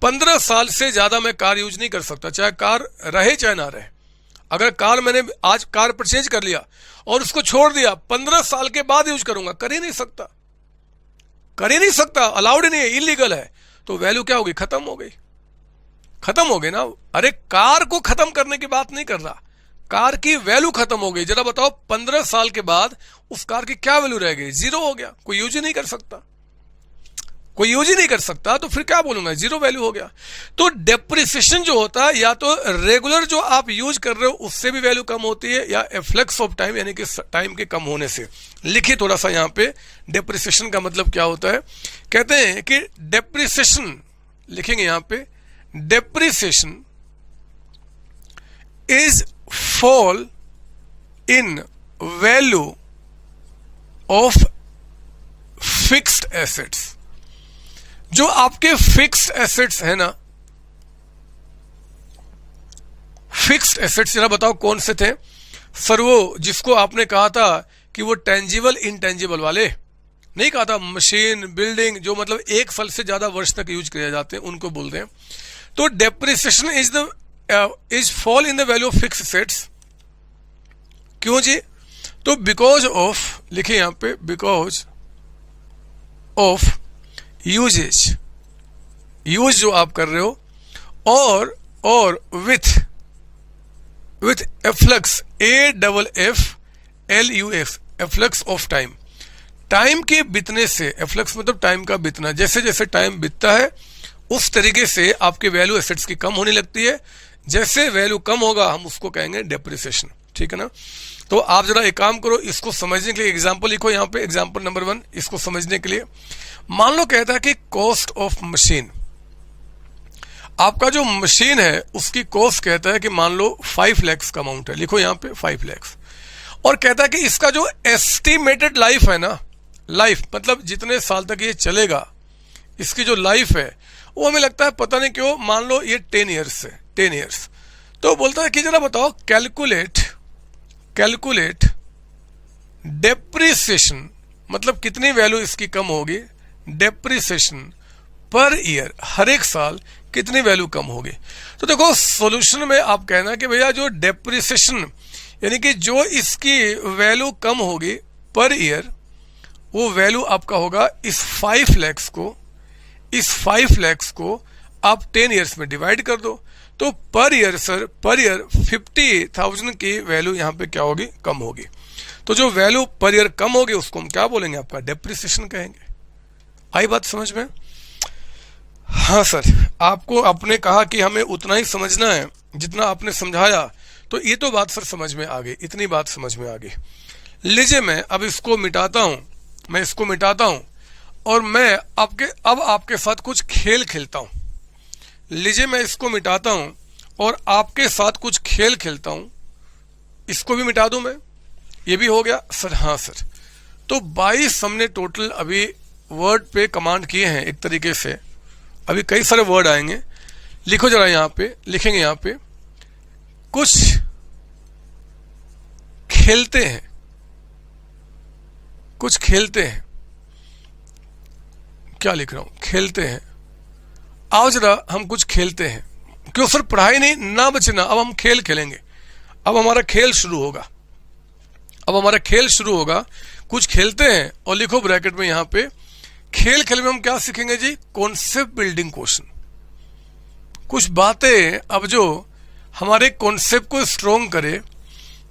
15 साल से ज्यादा मैं कार यूज नहीं कर सकता, चाहे कार रहे चाहे ना रहे। अगर कार मैंने आज कार परचेज कर लिया और उसको छोड़ दिया, 15 साल के बाद यूज करूंगा, कर ही नहीं सकता, कर ही नहीं सकता, अलाउड नहीं है, इलीगल है। तो वैल्यू क्या होगी? खत्म हो गई, खत्म हो गई ना। अरे कार को खत्म करने की बात नहीं कर रहा, कार की वैल्यू खत्म हो गई। जरा बताओ 15 साल के बाद उस कार की क्या वैल्यू रह गई? जीरो हो गया, कोई यूज ही नहीं कर सकता, कोई यूज ही नहीं कर सकता, तो फिर क्या बोलूंगा? जीरो वैल्यू हो गया। तो डेप्रिसिएशन जो होता है, या तो रेगुलर जो आप यूज कर रहे हो उससे भी वैल्यू कम होती है, या फ्लक्स ऑफ टाइम यानी कि टाइम के कम होने से। लिखिए थोड़ा सा यहाँ पे डेप्रिसिएशन का मतलब क्या होता है। कहते हैं कि डेप्रिसिएशन, लिखेंगे यहाँ पे, depreciation is fall in value of fixed assets. जो आपके फिक्स्ड एसेट्स है ना, फिक्स्ड एसेट्स जरा बताओ कौन से थे? सर वो जिसको आपने कहा था कि वो टेंजिबल इंटेंजिबल वाले, नहीं कहा था, मशीन, बिल्डिंग, जो मतलब 1 साल से ज्यादा वर्ष तक यूज किए जाते हैं, उनको बोलते हैं। तो depreciation is fall in the value of fixed assets. क्यों जी? तो बिकॉज ऑफ, लिखिए यहां पे, बिकॉज ऑफ यूजेज, यूज जो आप कर रहे हो, और with efflux, AFFLUX, efflux of time. Time के बीतने से, एफ्लक्स मतलब टाइम का बीतना, जैसे जैसे टाइम बीतता है उस तरीके से आपके वैल्यू एसेट्स की कम होने लगती है। जैसे वैल्यू कम होगा हम उसको कहेंगे डेप्रिसिएशन, ठीक है ना। तो आप जरा एक काम करो, इसको समझने के लिए एग्जाम्पल लिखो यहाँ पे, एग्जाम्पल नंबर 1। इसको समझने के लिए मान लो कहता है कि कॉस्ट ऑफ मशीन, आपका जो मशीन है उसकी कॉस्ट कहता है कि मान लो 5 लाख का अमाउंट है, लिखो यहाँ पे 5 लाख, और कहता है कि इसका जो एस्टिमेटेड लाइफ है ना, लाइफ मतलब जितने साल तक ये चलेगा, इसकी जो लाइफ है वो हमें लगता है, पता नहीं क्यों, मान लो ये 10 ईयर्स है, 10 ईयर्स। तो बोलता है कि जरा बताओ कैलकुलेट डेप्रिसिएशन, मतलब कितनी वैल्यू इसकी कम होगी, डेप्रिसिएशन पर ईयर, हर एक साल कितनी वैल्यू कम होगी। तो देखो सॉल्यूशन में आप कहना कि भैया जो डेप्रिसिएशन यानी कि जो इसकी वैल्यू कम होगी पर ईयर, वो वैल्यू आपका होगा इस 5 लाख को आप 10 ईयर्स में डिवाइड कर दो। तो per year sir, per year 50,000 की वैल्यू यहाँ पे क्या होगी? कम होगी। तो जो वैल्यू पर ईयर कम होगी उसको हम क्या बोलेंगे? आपका डेप्रिसिएशन कहेंगे। आई बात समझ में? हाँ सर, आपको आपने कहा कि हमें उतना ही समझना है जितना आपने समझाया, तो ये तो बात सर समझ में आ गई, इतनी बात समझ में आ गई। लीजिए मैं अब इसको मिटाता हूं, मैं इसको मिटाता हूं और मैं आपके साथ कुछ खेल खेलता हूं। लीजिए मैं इसको मिटाता हूं और आपके साथ कुछ खेल खेलता हूं। इसको भी मिटा दूं मैं, ये भी हो गया सर। हाँ सर, तो 22 हमने टोटल अभी वर्ड पे कमांड किए हैं एक तरीके से। अभी कई सारे वर्ड आएंगे, लिखो जरा यहाँ पे, लिखेंगे यहाँ पे, कुछ खेलते हैं, कुछ खेलते हैं। क्या लिख रहा हूं? खेलते हैं। आओ जरा हम कुछ खेलते हैं। क्यों सर? पढ़ाई नहीं ना बचना, अब हम खेल खेलेंगे। अब हमारा खेल शुरू होगा, अब हमारा खेल शुरू होगा। कुछ खेलते हैं और लिखो ब्रैकेट में यहाँ पे, खेल खेल में हम क्या सीखेंगे जी? Concept building question. कुछ बातें अब जो हमारे कॉन्सेप्ट को स्ट्रोंग करे।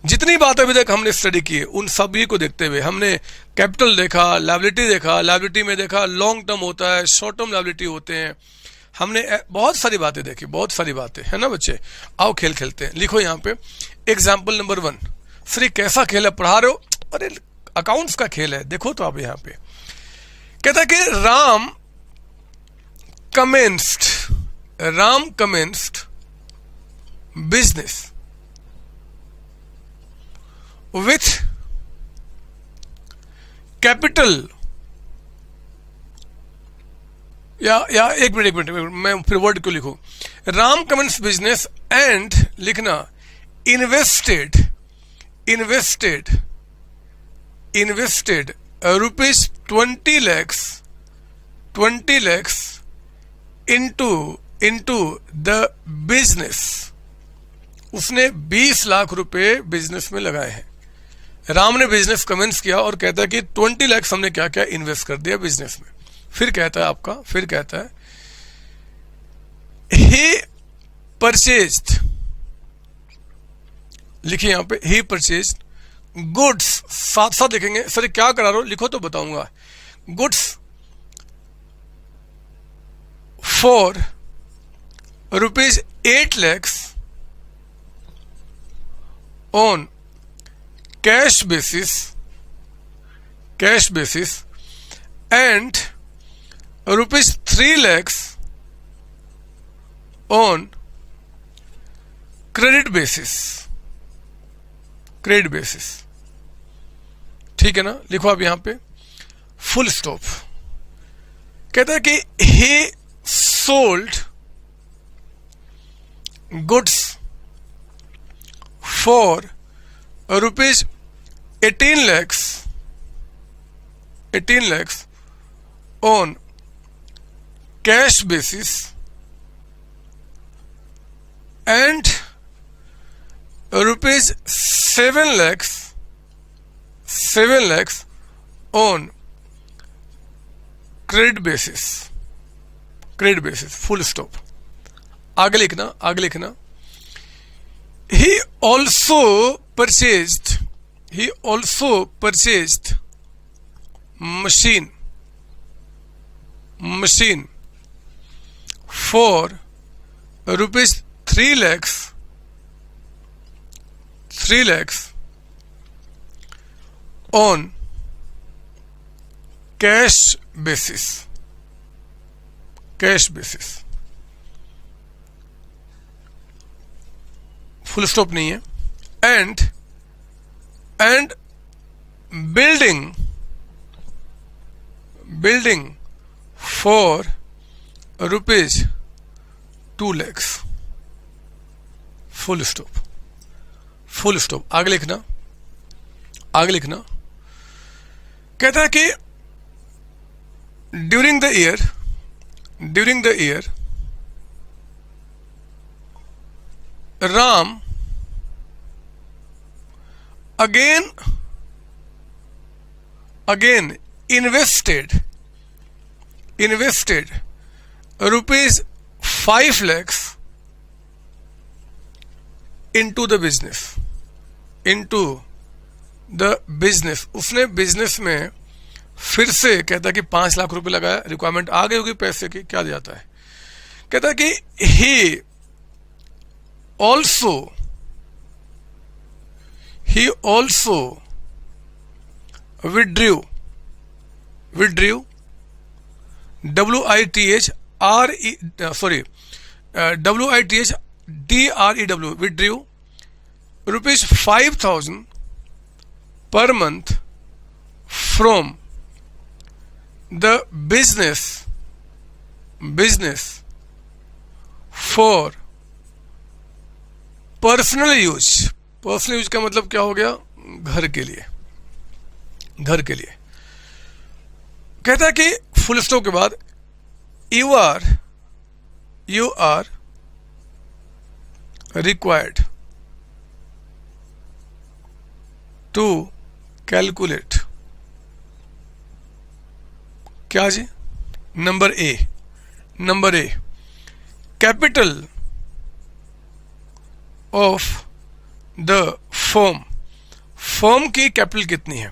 जितनी बात अभी तक हमने स्टडी की है उन सभी को देखते हुए हमने कैपिटल देखा, लायबिलिटी देखा, लायबिलिटी में देखा लॉन्ग टर्म होता है, शॉर्ट टर्म लायबिलिटी होते हैं, हमने बहुत सारी बातें देखी, बहुत सारी बातें, है ना बच्चे। आओ खेल खेलते हैं। लिखो यहाँ पे एग्जाम्पल नंबर 1। सर ये कैसा खेल है, पढ़ा रहे हो? अरे अकाउंट्स का खेल है। देखो तो आप यहाँ पे कहता है कि Ram commenced business with capital या एक मिनट मैं फिर वर्ड क्यों लिखूं। राम कमेंस बिजनेस एंड लिखना invested rupees 20 lakhs into the business. उसने 20 लाख रुपए बिजनेस में लगाए हैं। राम ने बिजनेस कमेंस किया और कहता है कि 20 लाख हमने क्या क्या इन्वेस्ट कर दिया बिजनेस में। फिर कहता है ही परचेज्ड, लिखिए यहां पे ही परचेज्ड गुड्स, साथ साथ लिखेंगे। सर क्या करा रहा हो, लिखो तो बताऊंगा। Goods for rupees 8 lakhs on cash basis and rupees 3 lakhs on credit basis। ठीक है ना। लिखो आप यहां पे फुल स्टॉप। कहता है कि he sold goods for rupees 18 lakhs on cash basis and rupees 7 lakhs on credit basis। Full stop. आगे लिखना he also purchased machine for rupees 3 lakhs on cash basis। Full stop नहीं है। And building for rupees 2 lakhs। Full stop. आगे लिखना कहता है कि during the year Ram again invested rupees 5 lakhs into the business। उसने बिजनेस में फिर से कहता है कि 5 लाख रुपए लगाया। रिक्वायरमेंट आ गई होगी पैसे की, क्या जाता है। कहता है कि he also withdrew withdrew rupees 5,000 per month from the business for personal use का मतलब क्या हो गया, घर के लिए। कहता है कि फुल स्टॉप के बाद you are required to calculate, क्या जी, number A capital of the firm, firm की कैपिटल कितनी है।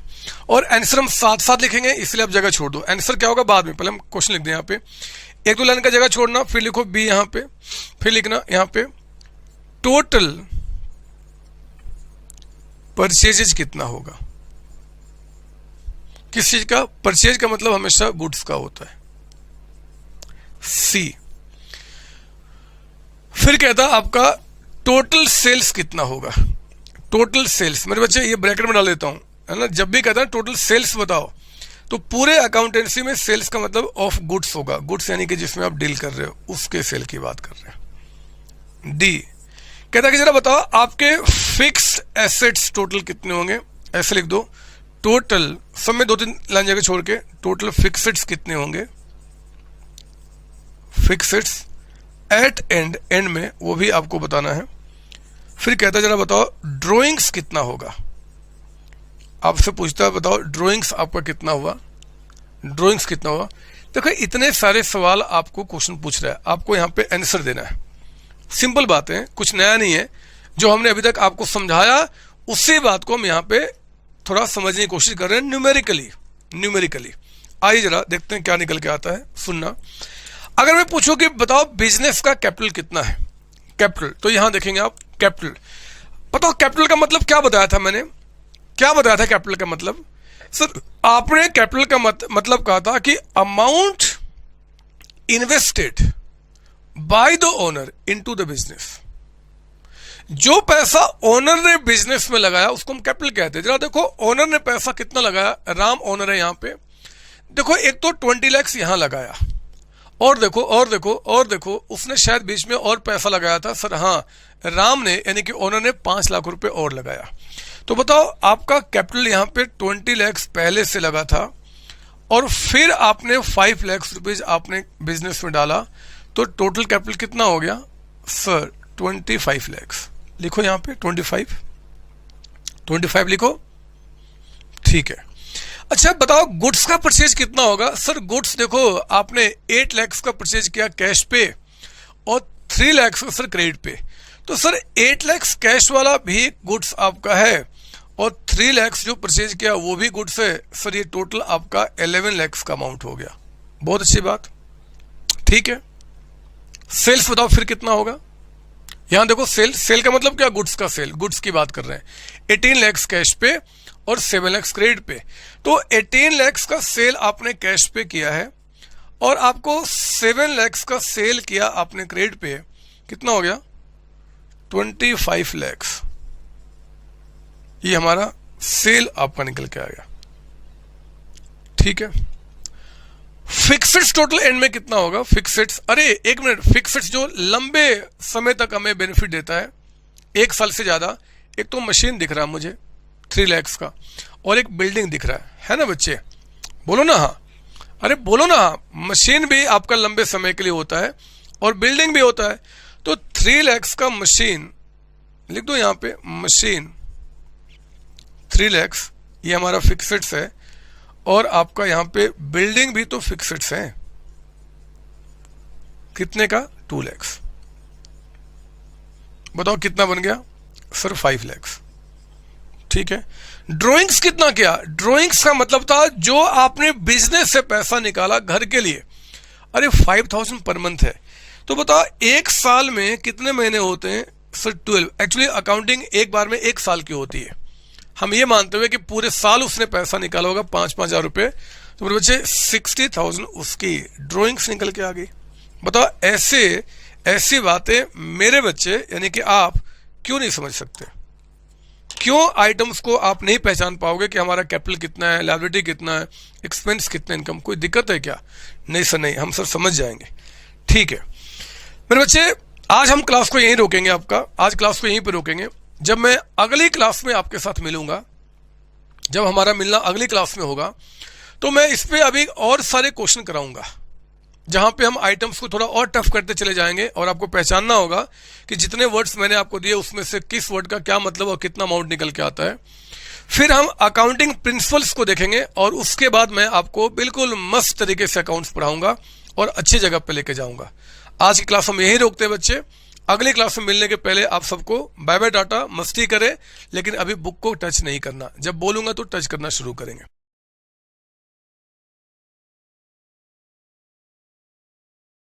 और आंसर हम साथ साथ लिखेंगे, इसलिए आप जगह छोड़ दो। आंसर क्या होगा बाद में, पहले हम क्वेश्चन लिख दें यहाँ पे, एक दो लाइन का जगह छोड़ना, फिर लिखो बी यहाँ पे, फिर लिखना यहाँ पे टोटल परचेजेज कितना होगा। किस चीज का? परचेज का मतलब हमेशा गुड्स का होता है। सी, फिर कहता आपका टोटल सेल्स कितना होगा। टोटल सेल्स मेरे बच्चे ये ब्रैकेट में डाल देता हूं, है ना। जब भी कहता है टोटल सेल्स बताओ, तो पूरे अकाउंटेंसी में सेल्स का मतलब ऑफ गुड्स होगा। गुड्स यानी कि जिसमें आप डील कर रहे हो उसके सेल की बात कर रहे हैं। डी कहता है कि जरा बताओ आपके फिक्स्ड एसेट्स टोटल कितने होंगे। ऐसे लिख दो, टोटल सब में दो तीन लाइन जगह छोड़ के टोटल फिक्स्ड्स कितने होंगे। फिक्स्ड्स एट एंड में वो भी आपको बताना है। फिर कहता है जरा बताओ ड्राइंग्स कितना होगा। आपसे पूछता है बताओ ड्राइंग्स आपका कितना हुआ, ड्राइंग्स कितना हुआ। देखो इतने सारे सवाल आपको क्वेश्चन पूछ रहा है, आपको यहाँ पे आंसर देना है। सिंपल बात है, कुछ नया नहीं है। जो हमने अभी तक आपको समझाया उसी बात को हम यहाँ पे थोड़ा समझने की कोशिश कर रहे हैं न्यूमेरिकली। आइए जरा देखते हैं क्या निकल के आता है, सुनना। अगर मैं पूछूं कि बताओ बिजनेस का कैपिटल कितना है, कैपिटल, तो यहां देखेंगे आप कैपिटल। बताओ कैपिटल का मतलब क्या बताया था मैंने, क्या बताया था कैपिटल का मतलब। सर आपने कैपिटल का मतलब कहा था कि amount invested by the owner into the business. जो पैसा ओनर ने बिजनेस में लगाया उसको हम कैपिटल कहते हैं। जरा देखो ओनर ने पैसा कितना लगाया, राम ओनर है यहाँ पे। देखो एक तो 20 लाख यहां लगाया, और देखो उसने शायद बीच में और पैसा लगाया था। सर हाँ, राम ने यानी कि ओनर ने 5 लाख रुपए और लगाया। तो बताओ आपका कैपिटल यहाँ पे 20 लाख पहले से लगा था, और फिर आपने 5 लाख रुपीज आपने बिजनेस में डाला, तो टोटल कैपिटल कितना हो गया सर 25 लाख। लिखो यहाँ पे 25 लिखो, ठीक है। अच्छा बताओ गुड्स का परचेज कितना होगा। सर गुड्स देखो आपने 8 लाख का परचेज किया कैश पे, और 3 लाख सर क्रेडिट पे। तो सर 8 लाख कैश वाला भी गुड्स आपका है, और 3 लाख जो परचेज किया वो भी गुड्स है। सर ये टोटल आपका 11 लाख का अमाउंट हो गया। बहुत अच्छी बात, ठीक है। सेल्स बताओ फिर कितना होगा। यहां देखो सेल का मतलब क्या, गुड्स का सेल, गुड्स की बात कर रहे हैं। 18 लाख कैश पे और 7 लाख क्रेडिट पे। तो 18 लाख का सेल आपने कैश पे किया है, और आपको 7 लाख का सेल किया आपने क्रेडिट पे। कितना हो गया 25 लाख। ये हमारा सेल आपका निकल के आ गया, ठीक है। फिक्स्ड टोटल एंड में कितना होगा। फिक्स्ड, अरे एक मिनट, फिक्स्ड जो लंबे समय तक हमें बेनिफिट देता है, 1 साल से ज्यादा। एक तो मशीन दिख रहा है मुझे 3 लाख का, और एक बिल्डिंग दिख रहा है ना बच्चे, बोलो ना हाँ, अरे बोलो ना हाँ। मशीन भी आपका लंबे समय के लिए होता है, और बिल्डिंग भी होता है। तो 3 लाख का मशीन लिख दो यहाँ पे, मशीन 3 लाख, ये हमारा फिक्स्ड है। और आपका यहाँ पे बिल्डिंग भी तो फिक्स्ड है, कितने का 2 लाख। बताओ कितना बन गया सर 5 लाख, ठीक है। ड्राइंग्स कितना किया। ड्राइंग्स का मतलब था जो आपने बिजनेस से पैसा निकाला घर के लिए। अरे 5000 पर मंथ है, तो बताओ 1 साल में कितने महीने होते हैं सर 12। एक्चुअली अकाउंटिंग एक बार में 1 साल की होती है। हम ये मानते हुए कि पूरे साल उसने पैसा निकाला होगा 5-5 हजार रुपए, तो मेरे बच्चे 60,000 उसकी ड्राइंग्स निकल के आ गई। बताओ ऐसी बातें मेरे बच्चे यानी कि आप क्यों नहीं समझ सकते, क्यों आइटम्स को आप नहीं पहचान पाओगे कि हमारा कैपिटल कितना है, लायबिलिटी कितना है, एक्सपेंस कितना, इनकम, कोई दिक्कत है क्या। नहीं सर नहीं, हम सर समझ जाएंगे, ठीक है। मेरे बच्चे आज हम क्लास को यहीं रोकेंगे, आपका आज क्लास को यहीं पर रोकेंगे। जब मैं अगली क्लास में आपके साथ मिलूंगा, जब हमारा मिलना अगली क्लास में होगा, तो मैं इस पे अभी और सारे क्वेश्चन कराऊंगा, जहां पे हम आइटम्स को थोड़ा और टफ करते चले जाएंगे, और आपको पहचानना होगा कि जितने वर्ड्स मैंने आपको दिए उसमें से किस वर्ड का क्या मतलब और कितना अमाउंट निकल के आता है। फिर हम अकाउंटिंग प्रिंसिपल्स को देखेंगे, और उसके बाद मैं आपको बिल्कुल मस्त तरीके से अकाउंट्स पढ़ाऊंगा और अच्छी जगह पे लेके जाऊंगा। आज की क्लास हम यही रोकते हैं बच्चे। अगली क्लास में मिलने के पहले आप सबको बाय बाय टाटा, मस्ती करें, लेकिन अभी बुक को टच नहीं करना, जब बोलूंगा तो टच करना शुरू करेंगे।